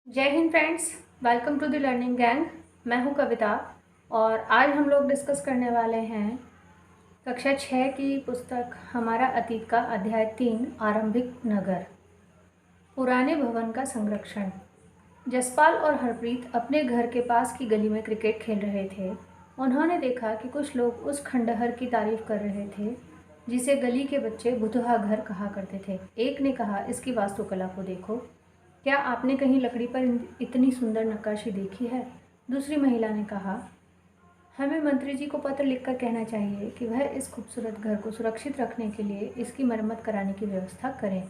जय हिंद friends, welcome to the learning gang. मैं हूं कविता और आज हम लोग डिस्कस करने वाले हैं कक्षा 6 की पुस्तक हमारा अतीत का अध्याय 3 आरंभिक नगर, पुराने भवन का संरक्षण। जसपाल और हरप्रीत अपने घर के पास की गली में क्रिकेट खेल रहे थे। उन्होंने देखा कि कुछ लोग उस खंडहर की तारीफ कर रहे थे जिसे गली के बच्चे भुतहा घर कहा करते थे। एक ने कहा, इसकी वास्तुकला को देखो, क्या आपने कहीं लकड़ी पर इतनी सुंदर नक्काशी देखी है? दूसरी महिला ने कहा, हमें मंत्री जी को पत्र लिखकर कहना चाहिए कि वह इस खूबसूरत घर को सुरक्षित रखने के लिए इसकी मरम्मत कराने की व्यवस्था करें।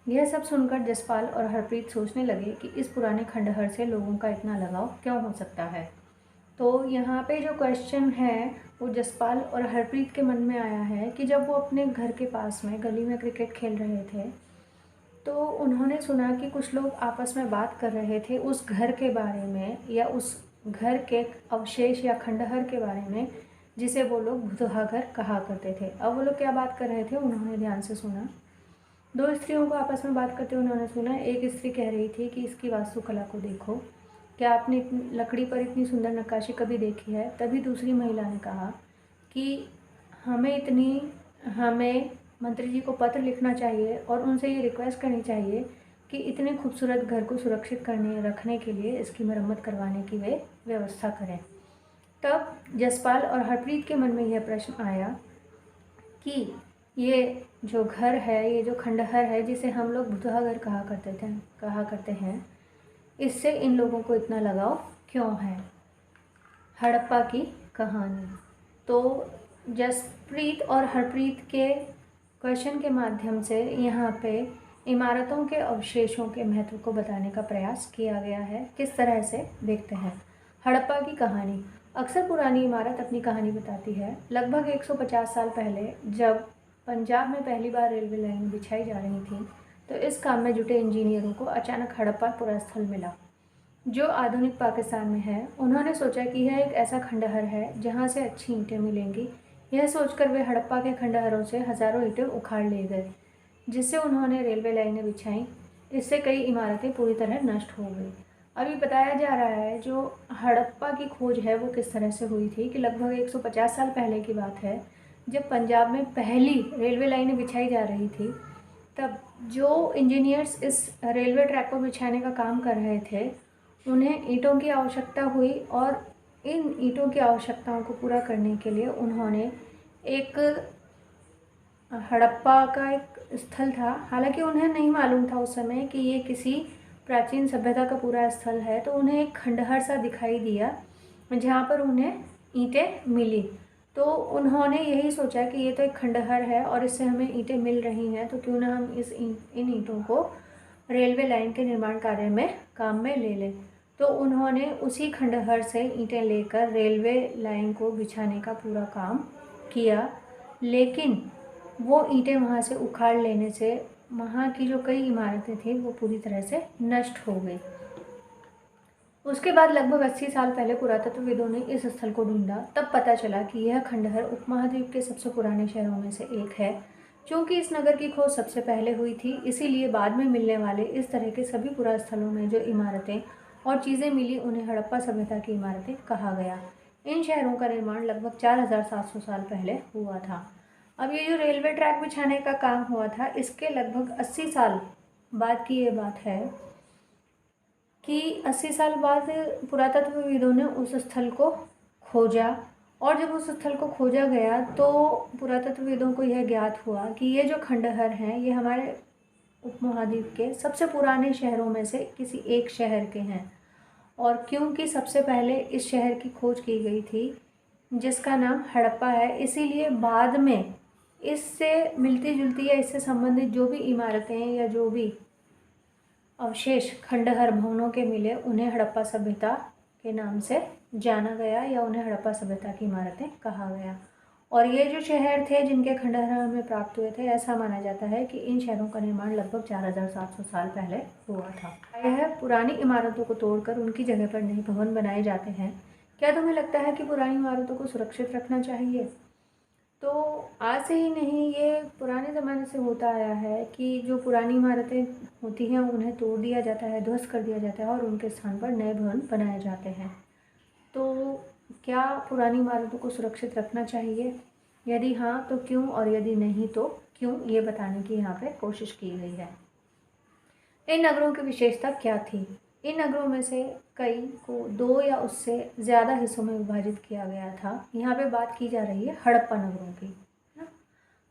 यह सब सुनकर जसपाल और हरप्रीत सोचने लगे कि इस पुराने खंडहर से लोगों का इतना लगाव क्यों हो सकता है। तो यहाँ पे जो क्वेश्चन है वो जसपाल और हरप्रीत के मन में आया है कि जब वो अपने घर के पास में गली में क्रिकेट खेल रहे थे तो उन्होंने सुना कि कुछ लोग आपस में बात कर रहे थे उस घर के बारे में या उस घर के अवशेष या खंडहर के बारे में जिसे वो लोग भुतहा घर कहा करते थे। अब वो लोग क्या बात कर रहे थे उन्होंने ध्यान से सुना। दो स्त्रियों को आपस में बात करते उन्होंने सुना। एक स्त्री कह रही थी कि इसकी वास्तुकला को देखो, क्या आपने लकड़ी पर इतनी सुंदर नक्काशी कभी देखी है? तभी दूसरी महिला ने कहा कि हमें मंत्री जी को पत्र लिखना चाहिए और उनसे ये रिक्वेस्ट करनी चाहिए कि इतने खूबसूरत घर को सुरक्षित रखने के लिए इसकी मरम्मत करवाने की वे व्यवस्था करें। तब जसपाल और हरप्रीत के मन में यह प्रश्न आया कि ये जो घर है, ये जो खंडहर है जिसे हम लोग भुतहा घर कहा करते हैं, इससे इन लोगों को इतना लगाव क्यों है? हड़प्पा की कहानी। तो जसप्रीत और हरप्रीत के क्वेश्चन के माध्यम से यहाँ पे इमारतों के अवशेषों के महत्व को बताने का प्रयास किया गया है। किस तरह से देखते हैं। हड़प्पा की कहानी। अक्सर पुरानी इमारत अपनी कहानी बताती है। लगभग 150 साल पहले जब पंजाब में पहली बार रेलवे लाइन बिछाई जा रही थी तो इस काम में जुटे इंजीनियरों को अचानक हड़प्पा पुरा स्थल मिला जो आधुनिक पाकिस्तान में है। उन्होंने सोचा कि यह एक ऐसा खंडहर है जहाँ से अच्छी ईंटें मिलेंगी। यह सोचकर वे हड़प्पा के खंडहरों से हज़ारों ईंटें उखाड़ ले गए, जिससे उन्होंने रेलवे लाइनें बिछाईं। इससे कई इमारतें पूरी तरह नष्ट हो गई। अभी बताया जा रहा है जो हड़प्पा की खोज है वो किस तरह से हुई थी कि लगभग 150 साल पहले की बात है, जब पंजाब में पहली रेलवे लाइनें बिछाई जा रही थी। तब जो इंजीनियर्स इस रेलवे ट्रैक को बिछाने का काम कर रहे थे उन्हें ईंटों की आवश्यकता हुई और इन ईंटों की आवश्यकताओं को पूरा करने के लिए उन्होंने एक हड़प्पा का एक स्थल था। हालांकि उन्हें नहीं मालूम था उस समय कि ये किसी प्राचीन सभ्यता का पूरा स्थल है, तो उन्हें एक खंडहर सा दिखाई दिया जहाँ पर उन्हें ईंटें मिली। तो उन्होंने यही सोचा कि ये तो एक खंडहर है और इससे हमें ईंटें मिल रही हैं, तो क्यों ना हम इन ईंटों को रेलवे लाइन के निर्माण कार्य में काम में ले लें। तो उन्होंने उसी खंडहर से ईंटें लेकर रेलवे लाइन को बिछाने का पूरा काम किया, लेकिन वो ईंटें वहाँ से उखाड़ लेने से वहाँ की जो कई इमारतें थी वो पूरी तरह से नष्ट हो गई। उसके बाद लगभग 80 साल पहले पुरातत्वविदों ने इस स्थल को ढूंढा। तब पता चला कि यह खंडहर उपमहाद्वीप के सबसे पुराने शहरों में से एक है। क्योंकि इस नगर की खोज सबसे पहले हुई थी, इसीलिए बाद में मिलने वाले इस तरह के सभी पुरा स्थलों में जो इमारतें और चीज़ें मिली उन्हें हड़प्पा सभ्यता की इमारतें कहा गया। इन शहरों का निर्माण लगभग 4700 साल पहले हुआ था। अब ये जो रेलवे ट्रैक बिछाने का काम हुआ था, इसके लगभग 80 साल बाद की ये बात है कि 80 साल बाद पुरातत्वविदों ने उस स्थल को खोजा और जब उस स्थल को खोजा गया तो पुरातत्वविदों को यह ज्ञात हुआ कि ये जो खंडहर हैं ये हमारे उपमहाद्वीप के सबसे पुराने शहरों में से किसी एक शहर के हैं। और क्योंकि सबसे पहले इस शहर की खोज की गई थी जिसका नाम हड़प्पा है, इसीलिए बाद में इससे मिलती जुलती या इससे संबंधित जो भी इमारतें या जो भी अवशेष खंडहर भवनों के मिले उन्हें हड़प्पा सभ्यता के नाम से जाना गया या उन्हें हड़प्पा सभ्यता की इमारतें कहा गया। और ये जो शहर थे जिनके खंडहर हमें प्राप्त हुए थे, ऐसा माना जाता है कि इन शहरों का निर्माण लगभग 4700 साल पहले हुआ था। यह पुरानी इमारतों को तोड़कर उनकी जगह पर नए भवन बनाए जाते हैं। क्या तुम्हें लगता है कि पुरानी इमारतों को सुरक्षित रखना चाहिए? तो आज से ही नहीं, ये पुराने ज़माने से होता आया है कि जो पुरानी इमारतें होती हैं उन्हें तोड़ दिया जाता है, ध्वस्त कर दिया जाता है और उनके स्थान पर नए भवन बनाए जाते हैं। तो क्या पुरानी इमारतों को सुरक्षित रखना चाहिए? यदि हाँ तो क्यों, और यदि नहीं तो क्यों, ये बताने की यहाँ पे कोशिश की गई है। इन नगरों की विशेषता क्या थी? इन नगरों में से कई को 2 या उससे ज़्यादा हिस्सों में विभाजित किया गया था। यहाँ पे बात की जा रही है हड़प्पा नगरों की, है ना?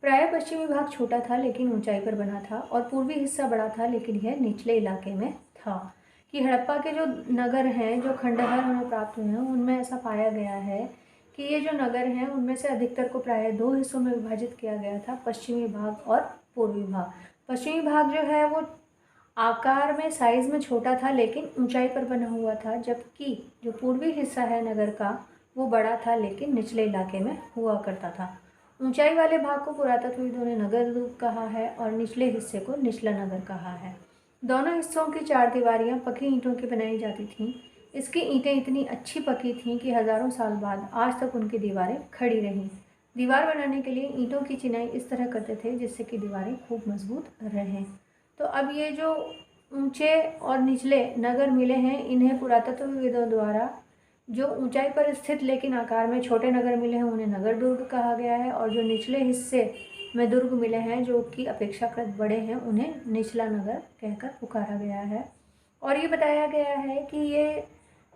प्रायः पश्चिमी भाग छोटा था लेकिन ऊंचाई पर बना था, और पूर्वी हिस्सा बड़ा था लेकिन यह निचले इलाके में था। कि हड़प्पा के जो नगर हैं, जो खंडहर हमें प्राप्त हुए हैं, उनमें ऐसा पाया गया है कि ये जो नगर हैं उनमें से अधिकतर को प्रायः 2 हिस्सों में विभाजित किया गया था, पश्चिमी भाग और पूर्वी भाग। पश्चिमी भाग जो है वो आकार में, साइज़ में छोटा था लेकिन ऊंचाई पर बना हुआ था, जबकि जो पूर्वी हिस्सा है नगर का वो बड़ा था लेकिन निचले इलाके में हुआ करता था। ऊंचाई वाले भाग को पुरातत्वविदों ने नगर दुर्ग कहा है और निचले हिस्से को निचला नगर कहा है। दोनों हिस्सों की चारदीवारियाँ पकी ईंटों की बनाई जाती थीं। इसकी ईंटें इतनी अच्छी पकी थीं कि हज़ारों साल बाद आज तक उनकी दीवारें खड़ी रहीं। दीवार बनाने के लिए ईंटों की चिनाई इस तरह करते थे जिससे कि दीवारें खूब मजबूत रहें। तो अब ये जो ऊंचे और निचले नगर मिले हैं, इन्हें पुरातत्वविदों द्वारा जो ऊंचाई पर स्थित लेकिन आकार में छोटे नगर मिले हैं उन्हें नगर दुर्ग कहा गया है, और जो निचले हिस्से में दुर्ग मिले हैं जो कि अपेक्षाकृत बड़े हैं उन्हें निचला नगर कहकर पुकारा गया है। और ये बताया गया है कि ये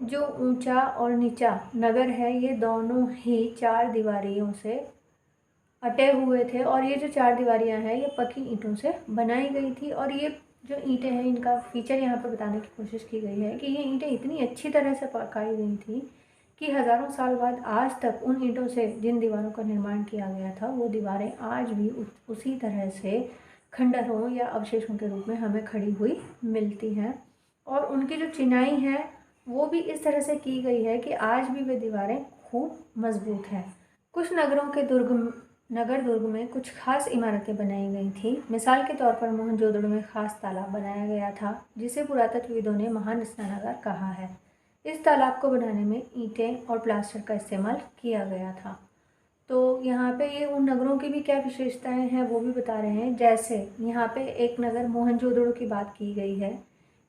जो ऊंचा और नीचा नगर है ये दोनों ही 4 दीवारियों से अटे हुए थे, और ये जो 4 दीवारियाँ हैं ये पकी ईंटों से बनाई गई थी। और ये जो ईंटें हैं इनका फीचर यहाँ पर बताने की कोशिश की गई है कि ये ईंटें इतनी अच्छी तरह से पकाई गई थी कि हज़ारों साल बाद आज तक उन ईंटों से जिन दीवारों का निर्माण किया गया था वो दीवारें आज भी उसी तरह से खंडहरों या अवशेषों के रूप में हमें खड़ी हुई मिलती हैं। और उनकी जो चिनाई है वो भी इस तरह से की गई है कि आज भी वे दीवारें खूब मजबूत हैं। कुछ नगर दुर्ग में कुछ खास इमारतें बनाई गई थीं। मिसाल के तौर पर मोहनजोदड़ो में खास तालाब बनाया गया था जिसे पुरातत्वविदों ने महान स्नानागार कहा है। इस तालाब को बनाने में ईंटें और प्लास्टर का इस्तेमाल किया गया था। तो यहाँ पे ये उन नगरों की भी क्या विशेषताएं हैं वो भी बता रहे हैं। जैसे यहाँ पे एक नगर मोहनजोदड़ो की बात की गई है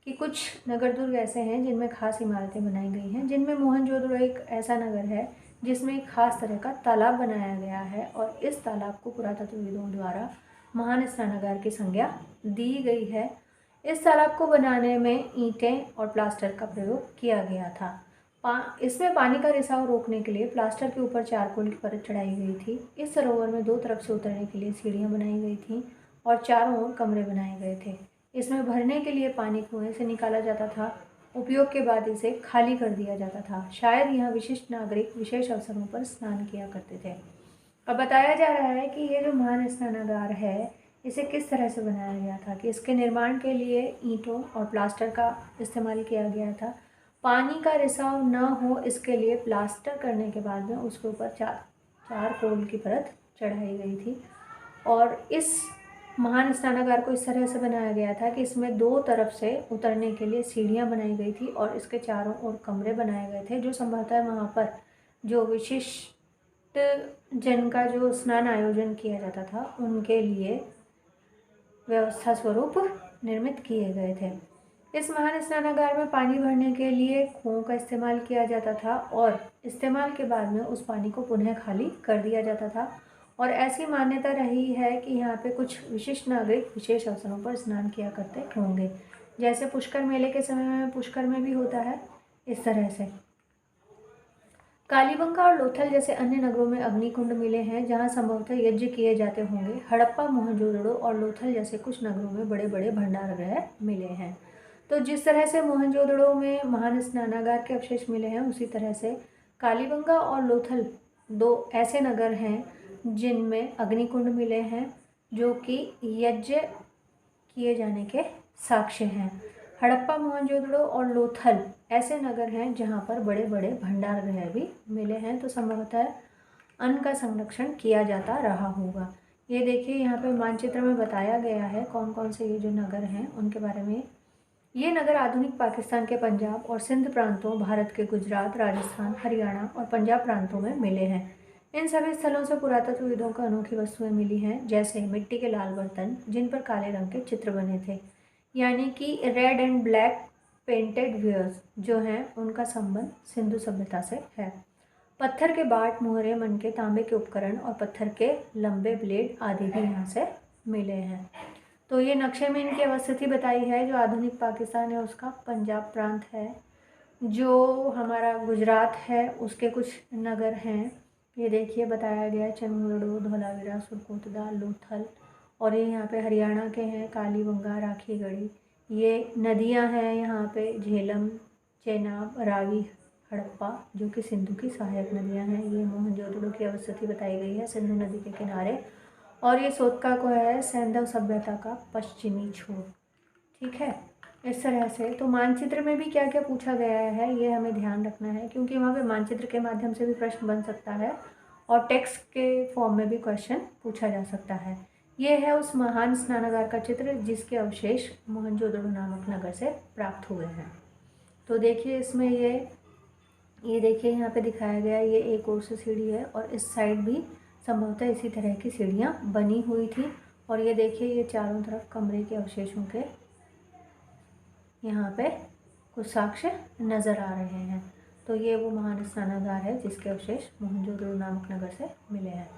कि कुछ नगर दुर्ग ऐसे हैं जिनमें खास इमारतें बनाई गई हैं, जिनमें मोहनजोदड़ो एक ऐसा नगर है जिसमें एक खास तरह का तालाब बनाया गया है, और इस तालाब को पुरातत्वविदों द्वारा महान स्नानागार की संज्ञा दी गई है। इस तालाब को बनाने में ईंटें और प्लास्टर का प्रयोग किया गया था। इसमें पानी का रिसाव रोकने के लिए प्लास्टर के ऊपर चारकोल की परत चढ़ाई गई थी। इस सरोवर में 2 तरफ से उतरने के लिए सीढ़ियाँ बनाई गई थीं और चारों ओर कमरे बनाए गए थे। इसमें भरने के लिए पानी कुएं से निकाला जाता था। उपयोग के बाद इसे खाली कर दिया जाता था। शायद यहाँ विशिष्ट नागरिक विशेष अवसरों पर स्नान किया करते थे। अब बताया जा रहा है कि ये जो महान स्नानागार है इसे किस तरह से बनाया गया था, कि इसके निर्माण के लिए ईंटों और प्लास्टर का इस्तेमाल किया गया था। पानी का रिसाव न हो इसके लिए प्लास्टर करने के बाद में उसके ऊपर चारकोल की परत चढ़ाई गई थी। और इस महान स्नानागार को इस तरह से बनाया गया था कि इसमें 2 तरफ से उतरने के लिए सीढ़ियाँ बनाई गई थी और इसके चारों ओर कमरे बनाए गए थे, जो संभवतः वहाँ पर जो विशिष्ट जन का जो स्नान आयोजन किया जाता था उनके लिए व्यवस्था स्वरूप निर्मित किए गए थे। इस महान स्नानागार में पानी भरने के लिए कुओं का इस्तेमाल किया जाता था, और इस्तेमाल के बाद में उस पानी को पुनः खाली कर दिया जाता था। और ऐसी मान्यता रही है कि यहाँ पे कुछ विशिष्ट नागरिक विशेष अवसरों पर स्नान किया करते होंगे, जैसे पुष्कर मेले के समय में पुष्कर में भी होता है इस तरह से। कालीबंगा और लोथल जैसे अन्य नगरों में अग्निकुंड मिले हैं जहाँ संभवतः यज्ञ किए जाते होंगे। हड़प्पा, मोहनजोदड़ो और लोथल जैसे कुछ नगरों में बड़े बड़े भंडारगृह मिले हैं। तो जिस तरह से मोहनजोदड़ो में महान स्नानागार के अवशेष मिले हैं उसी तरह से कालीबंगा और लोथल 2 ऐसे नगर हैं जिनमें अग्निकुंड मिले हैं जो कि यज्ञ किए जाने के साक्ष्य हैं। हड़प्पा, मोहनजोदड़ो और लोथल ऐसे नगर हैं जहाँ पर बड़े बड़े भंडारगृह भी मिले हैं, तो संभवतः अन्न का संरक्षण किया जाता रहा होगा। ये देखिए यहाँ पे मानचित्र में बताया गया है कौन कौन से ये जो नगर हैं उनके बारे में। ये नगर आधुनिक पाकिस्तान के पंजाब और सिंध प्रांतों, भारत के गुजरात, राजस्थान, हरियाणा और पंजाब प्रांतों में मिले हैं। इन सभी स्थलों से पुरातत्वविदों को अनोखी वस्तुएं मिली हैं, जैसे मिट्टी के लाल बर्तन जिन पर काले रंग के चित्र बने थे, यानी कि red and black painted wares जो हैं उनका संबंध सिंधु सभ्यता से है। पत्थर के बाट, मोहरे, मनके, तांबे के उपकरण और पत्थर के लंबे ब्लेड आदि भी यहाँ से मिले हैं। तो ये नक्शे में इनकी अवस्थिति बताई है। जो आधुनिक पाकिस्तान है उसका पंजाब प्रांत है, जो हमारा गुजरात है उसके कुछ नगर हैं, ये देखिए बताया गया है, चंगुरडो, धौलावीरा, सुरकोटदा, लोथल। और ये यहाँ पे हरियाणा के हैं, कालीबंगा, राखीगढ़ी। ये नदियाँ हैं यहाँ पे, झेलम, चेनाब, रावी, हड़प्पा, जो कि सिंधु की सहायक नदियाँ हैं। ये मोहनजोदड़ो की अवस्थिति बताई गई है सिंधु नदी के किनारे। और ये सोतका को है सैंधव सभ्यता का पश्चिमी छोर। ठीक है, इस तरह से। तो मानचित्र में भी क्या क्या पूछा गया है ये हमें ध्यान रखना है, क्योंकि वहाँ पे मानचित्र के माध्यम से भी प्रश्न बन सकता है और टेक्स्ट के फॉर्म में भी क्वेश्चन पूछा जा सकता है। ये है उस महान स्नानागार का चित्र जिसके अवशेष मोहनजोदड़ो नामक नगर से प्राप्त हुए हैं। तो देखिए इसमें ये देखिए यहाँ पे दिखाया गया है, ये एक और से सीढ़ी है और इस साइड भी संभवतः इसी तरह की सीढ़ियाँ बनी हुई थी। और ये देखिए ये चारों तरफ कमरे के अवशेषों के यहाँ पे कुछ साक्ष्य नज़र आ रहे हैं। तो ये वो महान स्नानागार है जिसके अवशेष मोहनजोदड़ो नामक नगर से मिले हैं।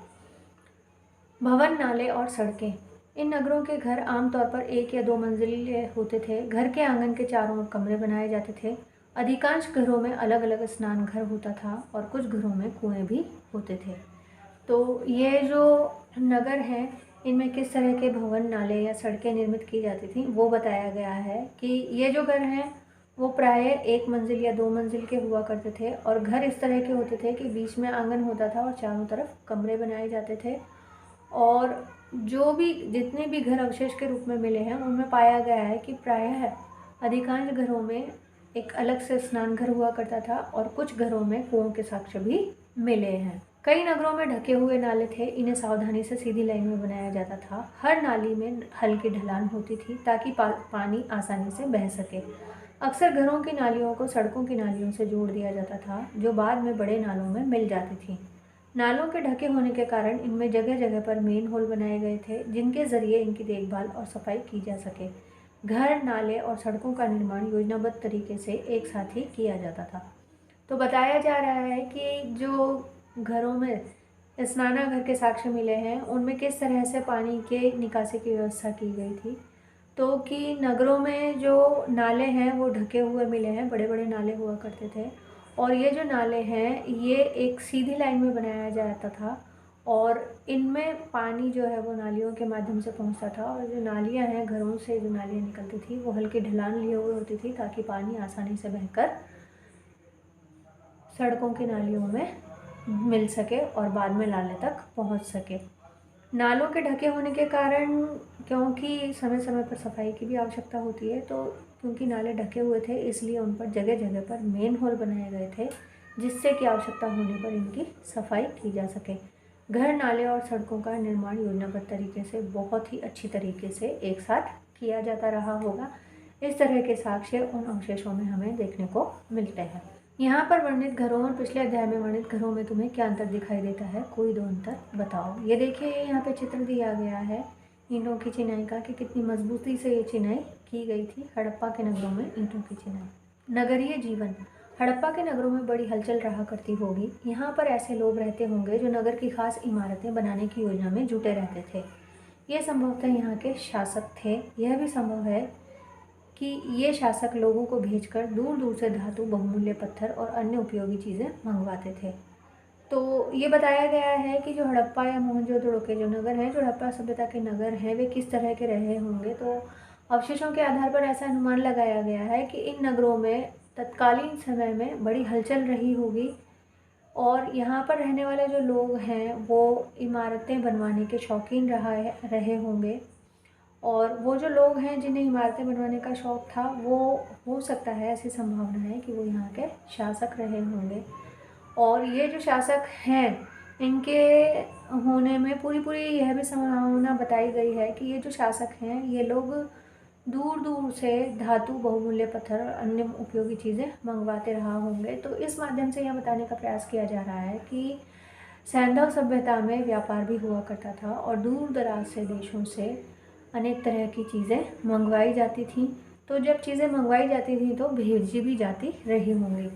भवन, नाले और सड़कें। इन नगरों के घर आमतौर पर 1 या 2 मंजिले होते थे। घर के आंगन के चारों ओर कमरे बनाए जाते थे। अधिकांश घरों में अलग अलग स्नान घर होता था और कुछ घरों में कुएं भी होते थे। तो ये जो नगर हैं इनमें किस तरह के भवन, नाले या सड़कें निर्मित की जाती थी वो बताया गया है कि ये जो घर हैं वो प्रायः 1 मंजिल या 2 मंजिल के हुआ करते थे। और घर इस तरह के होते थे कि बीच में आंगन होता था और चारों तरफ कमरे बनाए जाते थे। और जो भी जितने भी घर अवशेष के रूप में मिले हैं उनमें पाया गया है कि प्रायः अधिकांश घरों में एक अलग से स्नान घर हुआ करता था और कुछ घरों में कुओं के साक्ष्य भी मिले हैं। कई नगरों में ढके हुए नाले थे, इन्हें सावधानी से सीधी लाइन में बनाया जाता था। हर नाली में हल्की ढलान होती थी ताकि पानी आसानी से बह सके। अक्सर घरों की नालियों को सड़कों की नालियों से जोड़ दिया जाता था, जो बाद में बड़े नालों में मिल जाती थी। नालों के ढके होने के कारण इनमें जगह जगह पर मेन होल बनाए गए थे, जिनके जरिए इनकी देखभाल और सफाई की जा सके। घर, नाले और सड़कों का निर्माण योजनाबद्ध तरीके से एक साथ ही किया जाता था। तो बताया जा रहा है कि जो घरों में स्नानागार के साक्ष्य मिले हैं उनमें किस तरह से पानी के निकासी की व्यवस्था की गई थी। तो कि नगरों में जो नाले हैं वो ढके हुए मिले हैं, बड़े बड़े नाले हुआ करते थे। और ये जो नाले हैं ये एक सीधी लाइन में बनाया जाता था और इनमें पानी जो है वो नालियों के माध्यम से पहुंचता था। और जो नालियां हैं, घरों से जो नालियां निकलती थी वो हल्की ढलान लिए हुए होती थी ताकि पानी आसानी से बहकर सड़कों की नालियों में मिल सके और बाद में नाले तक पहुंच सके। नालों के ढके होने के कारण, क्योंकि समय समय पर सफाई की भी आवश्यकता होती है, तो क्योंकि नाले ढके हुए थे इसलिए उन पर जगह जगह पर मेन होल बनाए गए थे जिससे कि आवश्यकता होने पर इनकी सफाई की जा सके। घर, नाले और सड़कों का निर्माण योजनाबद्ध तरीके से बहुत ही अच्छी तरीके से एक साथ किया जाता रहा होगा। इस तरह के साक्ष्य उन अवशेषों में हमें देखने को मिलते हैं। यहाँ पर वर्णित घरों और पिछले अध्याय में वर्णित घरों में तुम्हें क्या अंतर दिखाई देता है, कोई 2 अंतर बताओ। ये देखिए यहाँ पे चित्र दिया गया है ईंटों की चिनाई का कि कितनी मजबूती से ये चिनाई की गई थी हड़प्पा के नगरों में ईंटों की चिनाई। नगरीय जीवन। हड़प्पा के नगरों में बड़ी हलचल रहा करती होगी। यहाँ पर ऐसे लोग रहते होंगे जो नगर की खास इमारतें बनाने की योजना में जुटे रहते थे। ये संभवतः यहाँ के शासक थे। यह भी संभव है कि ये शासक लोगों को भेजकर दूर दूर से धातु, बहुमूल्य पत्थर और अन्य उपयोगी चीज़ें मंगवाते थे। तो ये बताया गया है कि जो हड़प्पा या मोहनजोदड़ो के जो नगर हैं, जो हड़प्पा सभ्यता के नगर हैं, वे किस तरह के रहे होंगे। तो अवशेषों के आधार पर ऐसा अनुमान लगाया गया है कि इन नगरों में तत्कालीन समय में बड़ी हलचल रही होगी और यहाँ पर रहने वाले जो लोग हैं वो इमारतें बनवाने के शौकीन रहे होंगे। और वो जो लोग हैं जिन्हें इमारतें बनवाने का शौक़ था वो हो सकता है, ऐसी संभावना है कि वो यहाँ के शासक रहे होंगे। और ये जो शासक हैं इनके होने में पूरी यह भी संभावना बताई गई है कि ये जो शासक हैं ये लोग दूर दूर से धातु, बहुमूल्य पत्थर और अन्य उपयोगी चीज़ें मंगवाते रहा होंगे। तो इस माध्यम से यह बताने का प्रयास किया जा रहा है कि सैंधव सभ्यता में व्यापार भी हुआ करता था और दूर दराज से देशों से अनेक तरह की चीज़ें मंगवाई जाती थीं। तो जब चीज़ें मंगवाई जाती थी तो भेजी भी जाती रही होंगी।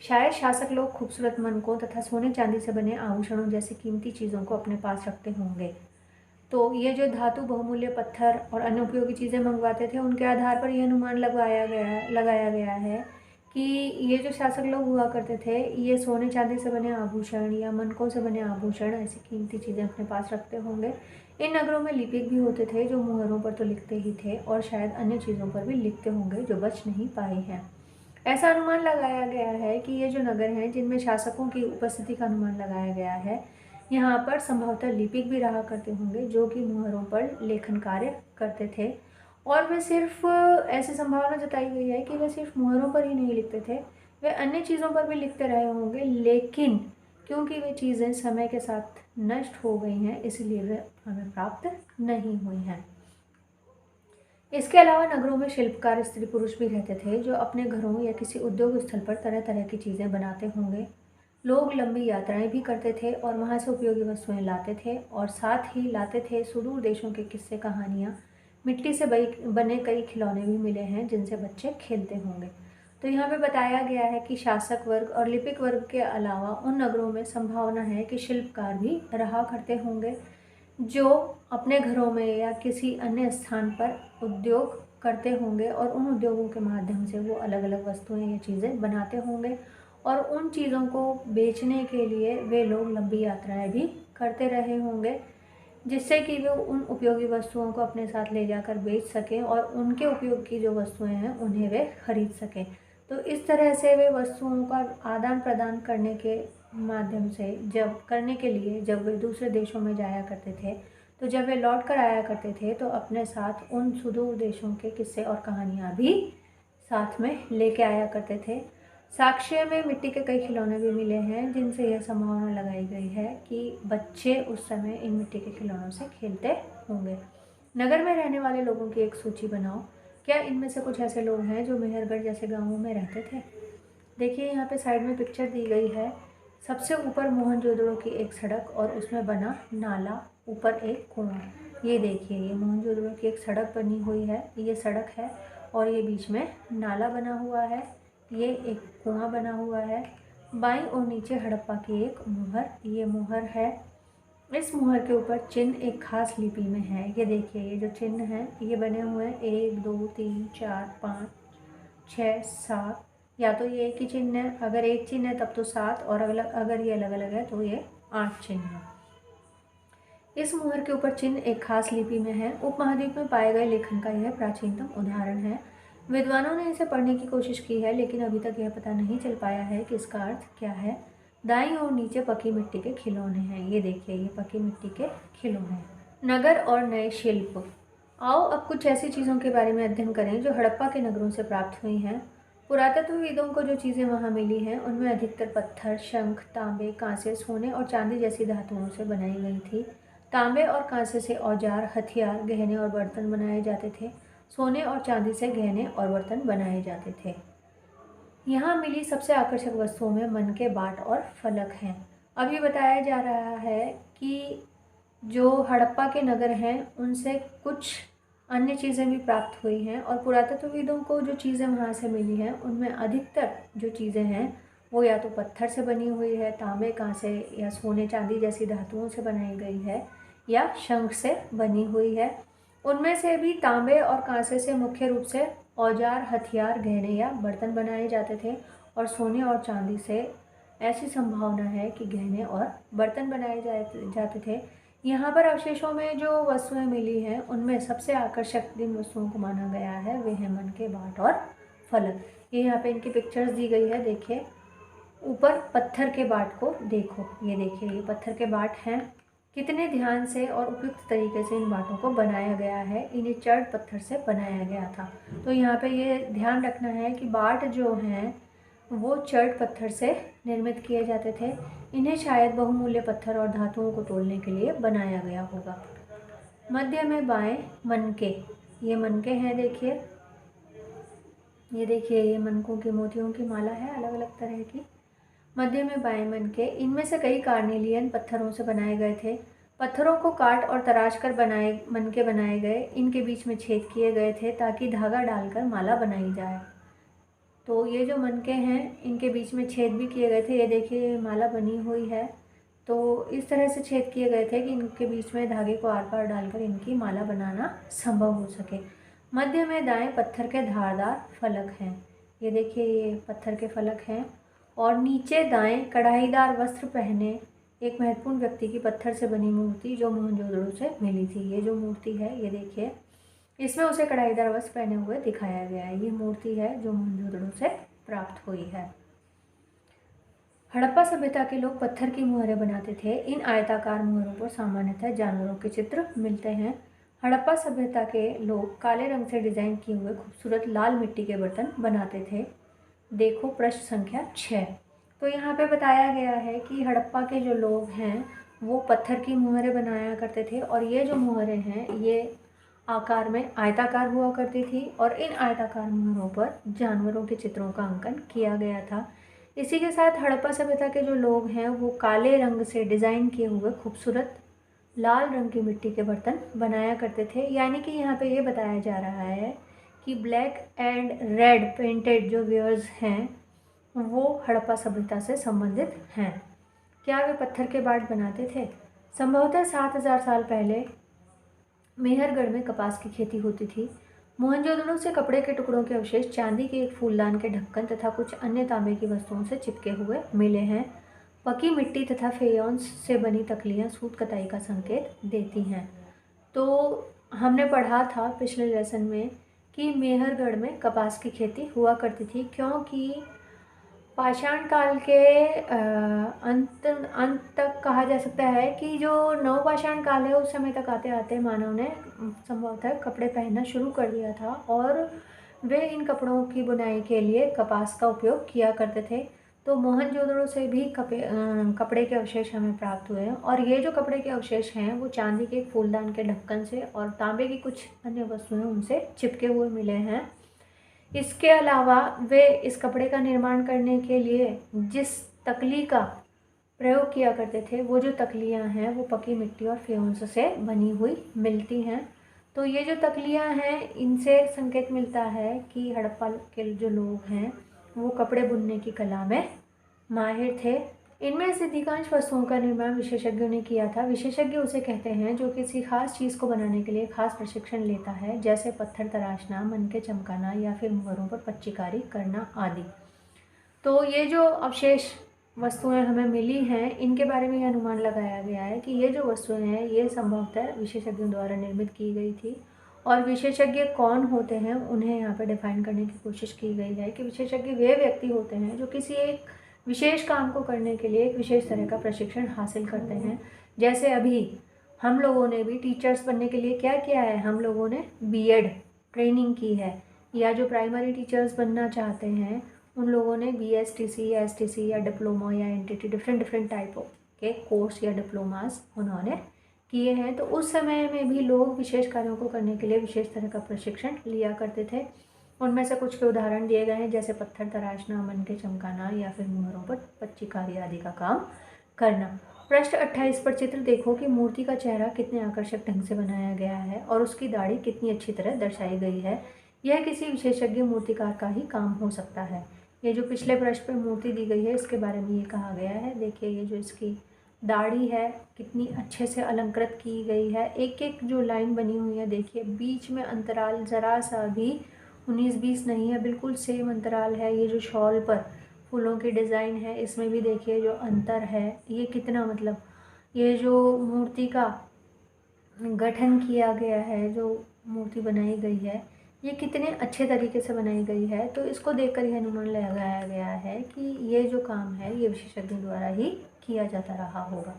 शायद शासक लोग खूबसूरत मनकों तथा सोने चांदी से बने आभूषणों जैसी कीमती चीज़ों को अपने पास रखते होंगे। तो ये जो धातु, बहुमूल्य पत्थर और अन्य उपयोगी चीज़ें मंगवाते थे, उनके आधार पर यह अनुमान लगाया गया है कि ये जो शासक लोग हुआ करते थे, ये सोने चांदी से बने आभूषण या मनकों से बने आभूषण, ऐसी कीमती चीज़ें अपने पास रखते होंगे। इन नगरों में लिपिक भी होते थे जो मुहरों पर तो लिखते ही थे और शायद अन्य चीज़ों पर भी लिखते होंगे जो बच नहीं पाई हैं। ऐसा अनुमान लगाया गया है कि ये जो नगर हैं जिनमें शासकों की उपस्थिति का अनुमान लगाया गया है, यहाँ पर संभवतः लिपिक भी रहा करते होंगे जो कि मुहरों पर लेखन कार्य करते थे। और वे सिर्फ ऐसी संभावना जताई गई है कि वे सिर्फ मुहरों पर ही नहीं लिखते थे, वे अन्य चीज़ों पर भी लिखते रहे होंगे, लेकिन क्योंकि वे चीज़ें समय के साथ नष्ट हो गई हैं इसलिए वे हमें प्राप्त नहीं हुई हैं। इसके अलावा नगरों में शिल्पकार स्त्री पुरुष भी रहते थे जो अपने घरों या किसी उद्योग स्थल पर तरह तरह की चीज़ें बनाते होंगे। लोग लंबी यात्राएं भी करते थे और वहाँ से उपयोगी वस्तुएं लाते थे और साथ ही लाते थे सुदूर देशों के किस्से कहानियाँ। मिट्टी से बने कई खिलौने भी मिले हैं जिनसे बच्चे खेलते होंगे। तो यहाँ पे बताया गया है कि शासक वर्ग और लिपिक वर्ग के अलावा उन नगरों में संभावना है कि शिल्पकार भी रहा करते होंगे जो अपने घरों में या किसी अन्य स्थान पर उद्योग करते होंगे और उन उद्योगों के माध्यम से वो अलग अलग वस्तुएं या चीज़ें बनाते होंगे और उन चीज़ों को बेचने के लिए वे लोग लंबी यात्राएं भी करते रहे होंगे जिससे कि वे उन उपयोगी वस्तुओं को अपने साथ ले जाकर बेच सकें और उनके उपयोग की जो वस्तुएं हैं उन्हें वे खरीद सकें। तो इस तरह से वे वस्तुओं का आदान प्रदान करने के माध्यम से जब वे दूसरे देशों में जाया करते थे, तो जब वे लौट कर आया करते थे तो अपने साथ उन सुदूर देशों के किस्से और कहानियाँ भी साथ में लेके आया करते थे। साक्ष्य में मिट्टी के कई खिलौने भी मिले हैं जिनसे यह संभावना लगाई गई है कि बच्चे उस समय इन मिट्टी के खिलौनों से खेलते होंगे। नगर में रहने वाले लोगों की एक सूची बनाओ। क्या इनमें से कुछ ऐसे लोग हैं जो मेहरगढ़ जैसे गांवों में रहते थे? देखिए यहाँ पे साइड में पिक्चर दी गई है। सबसे ऊपर मोहनजोदड़ो की एक सड़क और उसमें बना नाला, ऊपर एक कुआं। ये देखिए, ये मोहनजोदड़ो की एक सड़क बनी हुई है, ये सड़क है और ये बीच में नाला बना हुआ है, ये एक कुआं बना हुआ है। बाईं और नीचे हड़प्पा की एक मुहर, ये मुहर है। इस मुहर के ऊपर चिन्ह एक खास लिपि में है। ये देखिए, ये जो चिन्ह हैं ये बने हुए हैं 1 2 3 4 5 6 7। या तो ये एक ही चिन्ह है, अगर एक चिन्ह है तब तो 7 और अगर ये अलग अलग है तो ये 8 चिन्ह है। इस मुहर के ऊपर चिन्ह एक खास लिपि में है। उपमहाद्वीप में पाए गए लेखन का यह प्राचीनतम उदाहरण है। विद्वानों ने इसे पढ़ने की कोशिश की है लेकिन अभी तक यह पता नहीं चल पाया है कि इसका अर्थ क्या है। दाईं ओर नीचे पक्की मिट्टी के खिलौने हैं। ये देखिए, ये पक्की मिट्टी के खिलौने हैं। नगर और नए शिल्प। आओ अब कुछ ऐसी चीज़ों के बारे में अध्ययन करें जो हड़प्पा के नगरों से प्राप्त हुई हैं। पुरातत्वविदों को जो चीज़ें वहाँ मिली हैं उनमें अधिकतर पत्थर, शंख, तांबे, कांसे, सोने और चांदी जैसी धातुओं से बनाई गई थी। तांबे और कांसे से औजार, हथियार, गहने और बर्तन बनाए जाते थे। सोने और चांदी से गहने और बर्तन बनाए जाते थे। यहाँ मिली सबसे आकर्षक वस्तुओं में मन के बाट और फलक हैं। अभी बताया जा रहा है कि जो हड़प्पा के नगर हैं उनसे कुछ अन्य चीज़ें भी प्राप्त हुई हैं और पुरातत्वविदों को जो चीज़ें वहाँ से मिली हैं उनमें अधिकतर जो चीज़ें हैं वो या तो पत्थर से बनी हुई है, तांबे, कांसे या सोने चांदी जैसी धातुओं से बनाई गई है या शंख से बनी हुई है। उनमें से भी तांबे और कांसे से मुख्य रूप से औजार, हथियार, गहने या बर्तन बनाए जाते थे और सोने और चांदी से ऐसी संभावना है कि गहने और बर्तन बनाए जाते थे। यहाँ पर अवशेषों में जो वस्तुएं मिली हैं उनमें सबसे आकर्षक जिन वस्तुओं को माना गया है वे हैं मन के बाट और फलक। ये यहाँ पे इनकी पिक्चर्स दी गई है। देखिए, ऊपर पत्थर के बाट को देखो, ये देखिए, ये पत्थर के बाट हैं। कितने ध्यान से और उपयुक्त तरीके से इन बाटों को बनाया गया है। इन्हें चर्ड पत्थर से बनाया गया था। तो यहाँ पे ये ध्यान रखना है कि बाट जो हैं वो चर्ड पत्थर से निर्मित किए जाते थे। इन्हें शायद बहुमूल्य पत्थर और धातुओं को तोड़ने के लिए बनाया गया होगा। मध्य में बाएं मनके, ये मनके हैं। देखिए, ये देखिए, ये मनकों की मोतियों की माला है अलग अलग तरह की। मध्य में बाएं मनके। इनमें से कई कार्नेलियन पत्थरों से बनाए गए थे। पत्थरों को काट और तराश कर मनके बनाए गए। इनके बीच में छेद किए गए थे ताकि धागा डालकर माला बनाई जाए। तो ये जो मनके हैं इनके बीच में छेद भी किए गए थे। ये देखिए माला बनी हुई है। तो इस तरह से छेद किए गए थे कि इनके बीच में धागे को आर पार डालकर इनकी माला बनाना संभव हो सके। मध्य में दाएं पत्थर के धारदार फलक हैं। ये देखिए ये पत्थर के फलक हैं। और नीचे दाएं कढ़ाईदार वस्त्र पहने एक महत्वपूर्ण व्यक्ति की पत्थर से बनी मूर्ति जो मोहनजोदड़ो से मिली थी। ये जो मूर्ति है ये देखिए, इसमें उसे कढ़ाईदार वस्त्र पहने हुए दिखाया गया है। ये मूर्ति है जो मोहनजोदड़ो से प्राप्त हुई है। हड़प्पा सभ्यता के लोग पत्थर की मुहरें बनाते थे। इन आयताकार मुहरों पर सामान्यतः जानवरों के चित्र मिलते हैं। हड़प्पा सभ्यता के लोग काले रंग से डिजाइन किए हुए खूबसूरत लाल मिट्टी के बर्तन बनाते थे। देखो प्रश्न संख्या 6। तो यहाँ पे बताया गया है कि हड़प्पा के जो लोग हैं वो पत्थर की मुहरें बनाया करते थे और ये जो मुहरें हैं ये आकार में आयताकार हुआ करती थी और इन आयताकार मुहरों पर जानवरों के चित्रों का अंकन किया गया था। इसी के साथ हड़प्पा सभ्यता के जो लोग हैं वो काले रंग से डिज़ाइन किए हुए खूबसूरत लाल रंग की मिट्टी के बर्तन बनाया करते थे। यानी कि यहाँ पे ये बताया जा रहा है कि ब्लैक एंड रेड पेंटेड जो वेयर्स हैं वो हड़प्पा सभ्यता से संबंधित हैं। क्या वे पत्थर के बाट बनाते थे? संभवतः 7000 साल पहले मेहरगढ़ में कपास की खेती होती थी। मोहनजोदड़ो से कपड़े के टुकड़ों के अवशेष चांदी के एक फूलदान के ढक्कन तथा कुछ अन्य तांबे की वस्तुओं से चिपके हुए मिले हैं। पकी मिट्टी तथा फेयॉन्स से बनी तकलियाँ सूत कताई का संकेत देती हैं। तो हमने पढ़ा था पिछले लेसन में कि मेहरगढ़ में कपास की खेती हुआ करती थी क्योंकि पाषाण काल के अंत तक कहा जा सकता है कि जो नवपाषाण काल है उस समय तक आते आते मानव ने संभवतः कपड़े पहनना शुरू कर दिया था और वे इन कपड़ों की बुनाई के लिए कपास का उपयोग किया करते थे। तो मोहनजोदड़ो से भी कपड़े के अवशेष हमें प्राप्त हुए हैं और ये जो कपड़े के अवशेष हैं वो चांदी के फूलदान के ढक्कन से और तांबे की कुछ अन्य वस्तुएं उनसे चिपके हुए मिले हैं। इसके अलावा वे इस कपड़े का निर्माण करने के लिए जिस तकली का प्रयोग किया करते थे वो जो तकलियाँ हैं वो पकी मिट्टी और फेउंस से बनी हुई मिलती हैं। तो ये जो तकलियाँ हैं इनसे संकेत मिलता है कि हड़प्पा के जो लोग हैं वो कपड़े बुनने की कला में माहिर थे। इनमें से अधिकांश वस्तुओं का निर्माण विशेषज्ञों ने किया था। विशेषज्ञ उसे कहते हैं जो किसी खास चीज़ को बनाने के लिए खास प्रशिक्षण लेता है, जैसे पत्थर तराशना, मनके चमकाना या फिर मुहरों पर पच्चीकारी करना आदि। तो ये जो अवशेष वस्तुएं हमें मिली हैं इनके बारे में यह अनुमान लगाया गया है कि ये जो वस्तुएं हैं ये संभवतः विशेषज्ञों द्वारा निर्मित की गई थी। और विशेषज्ञ कौन होते हैं उन्हें यहाँ पर डिफाइन करने की कोशिश की गई है कि विशेषज्ञ वे व्यक्ति होते हैं जो किसी एक विशेष काम को करने के लिए एक विशेष तरह का प्रशिक्षण हासिल करते हैं। जैसे अभी हम लोगों ने भी टीचर्स बनने के लिए क्या किया है, हम लोगों ने बीएड ट्रेनिंग की है, या जो प्राइमरी टीचर्स बनना चाहते हैं उन लोगों ने बीएसटीसी या एसटीसी या डिप्लोमा या एनटीटी डिफरेंट टाइप के कोर्स या डिप्लोमास उन्होंने किए हैं। तो उस समय में भी लोग विशेष कार्यों को करने के लिए विशेष तरह का प्रशिक्षण लिया करते थे। उनमें से कुछ के उदाहरण दिए गए हैं जैसे पत्थर तराशना, मनके चमकाना या फिर मुहरों पर पच्चीकारी आदि का काम करना। पृष्ठ 28 पर चित्र देखो कि मूर्ति का चेहरा कितने आकर्षक ढंग से बनाया गया है और उसकी दाढ़ी कितनी अच्छी तरह दर्शाई गई है। यह किसी विशेषज्ञ मूर्तिकार का ही काम हो सकता है। ये जो पिछले पृष्ठ पर मूर्ति दी गई है इसके बारे में ये कहा गया है। देखिए ये जो इसकी दाढ़ी है कितनी अच्छे से अलंकृत की गई है। एक एक जो लाइन बनी हुई है देखिए, बीच में अंतराल ज़रा सा भी 19-20 नहीं है, बिल्कुल सेम अंतराल है। ये जो शॉल पर फूलों की डिज़ाइन है इसमें भी देखिए जो अंतर है ये कितना, मतलब ये जो मूर्ति का गठन किया गया है, जो मूर्ति बनाई गई है ये कितने अच्छे तरीके से बनाई गई है। तो इसको देखकर यह अनुमान लगाया गया है कि ये जो काम है ये विशेषज्ञ द्वारा ही किया जाता रहा होगा।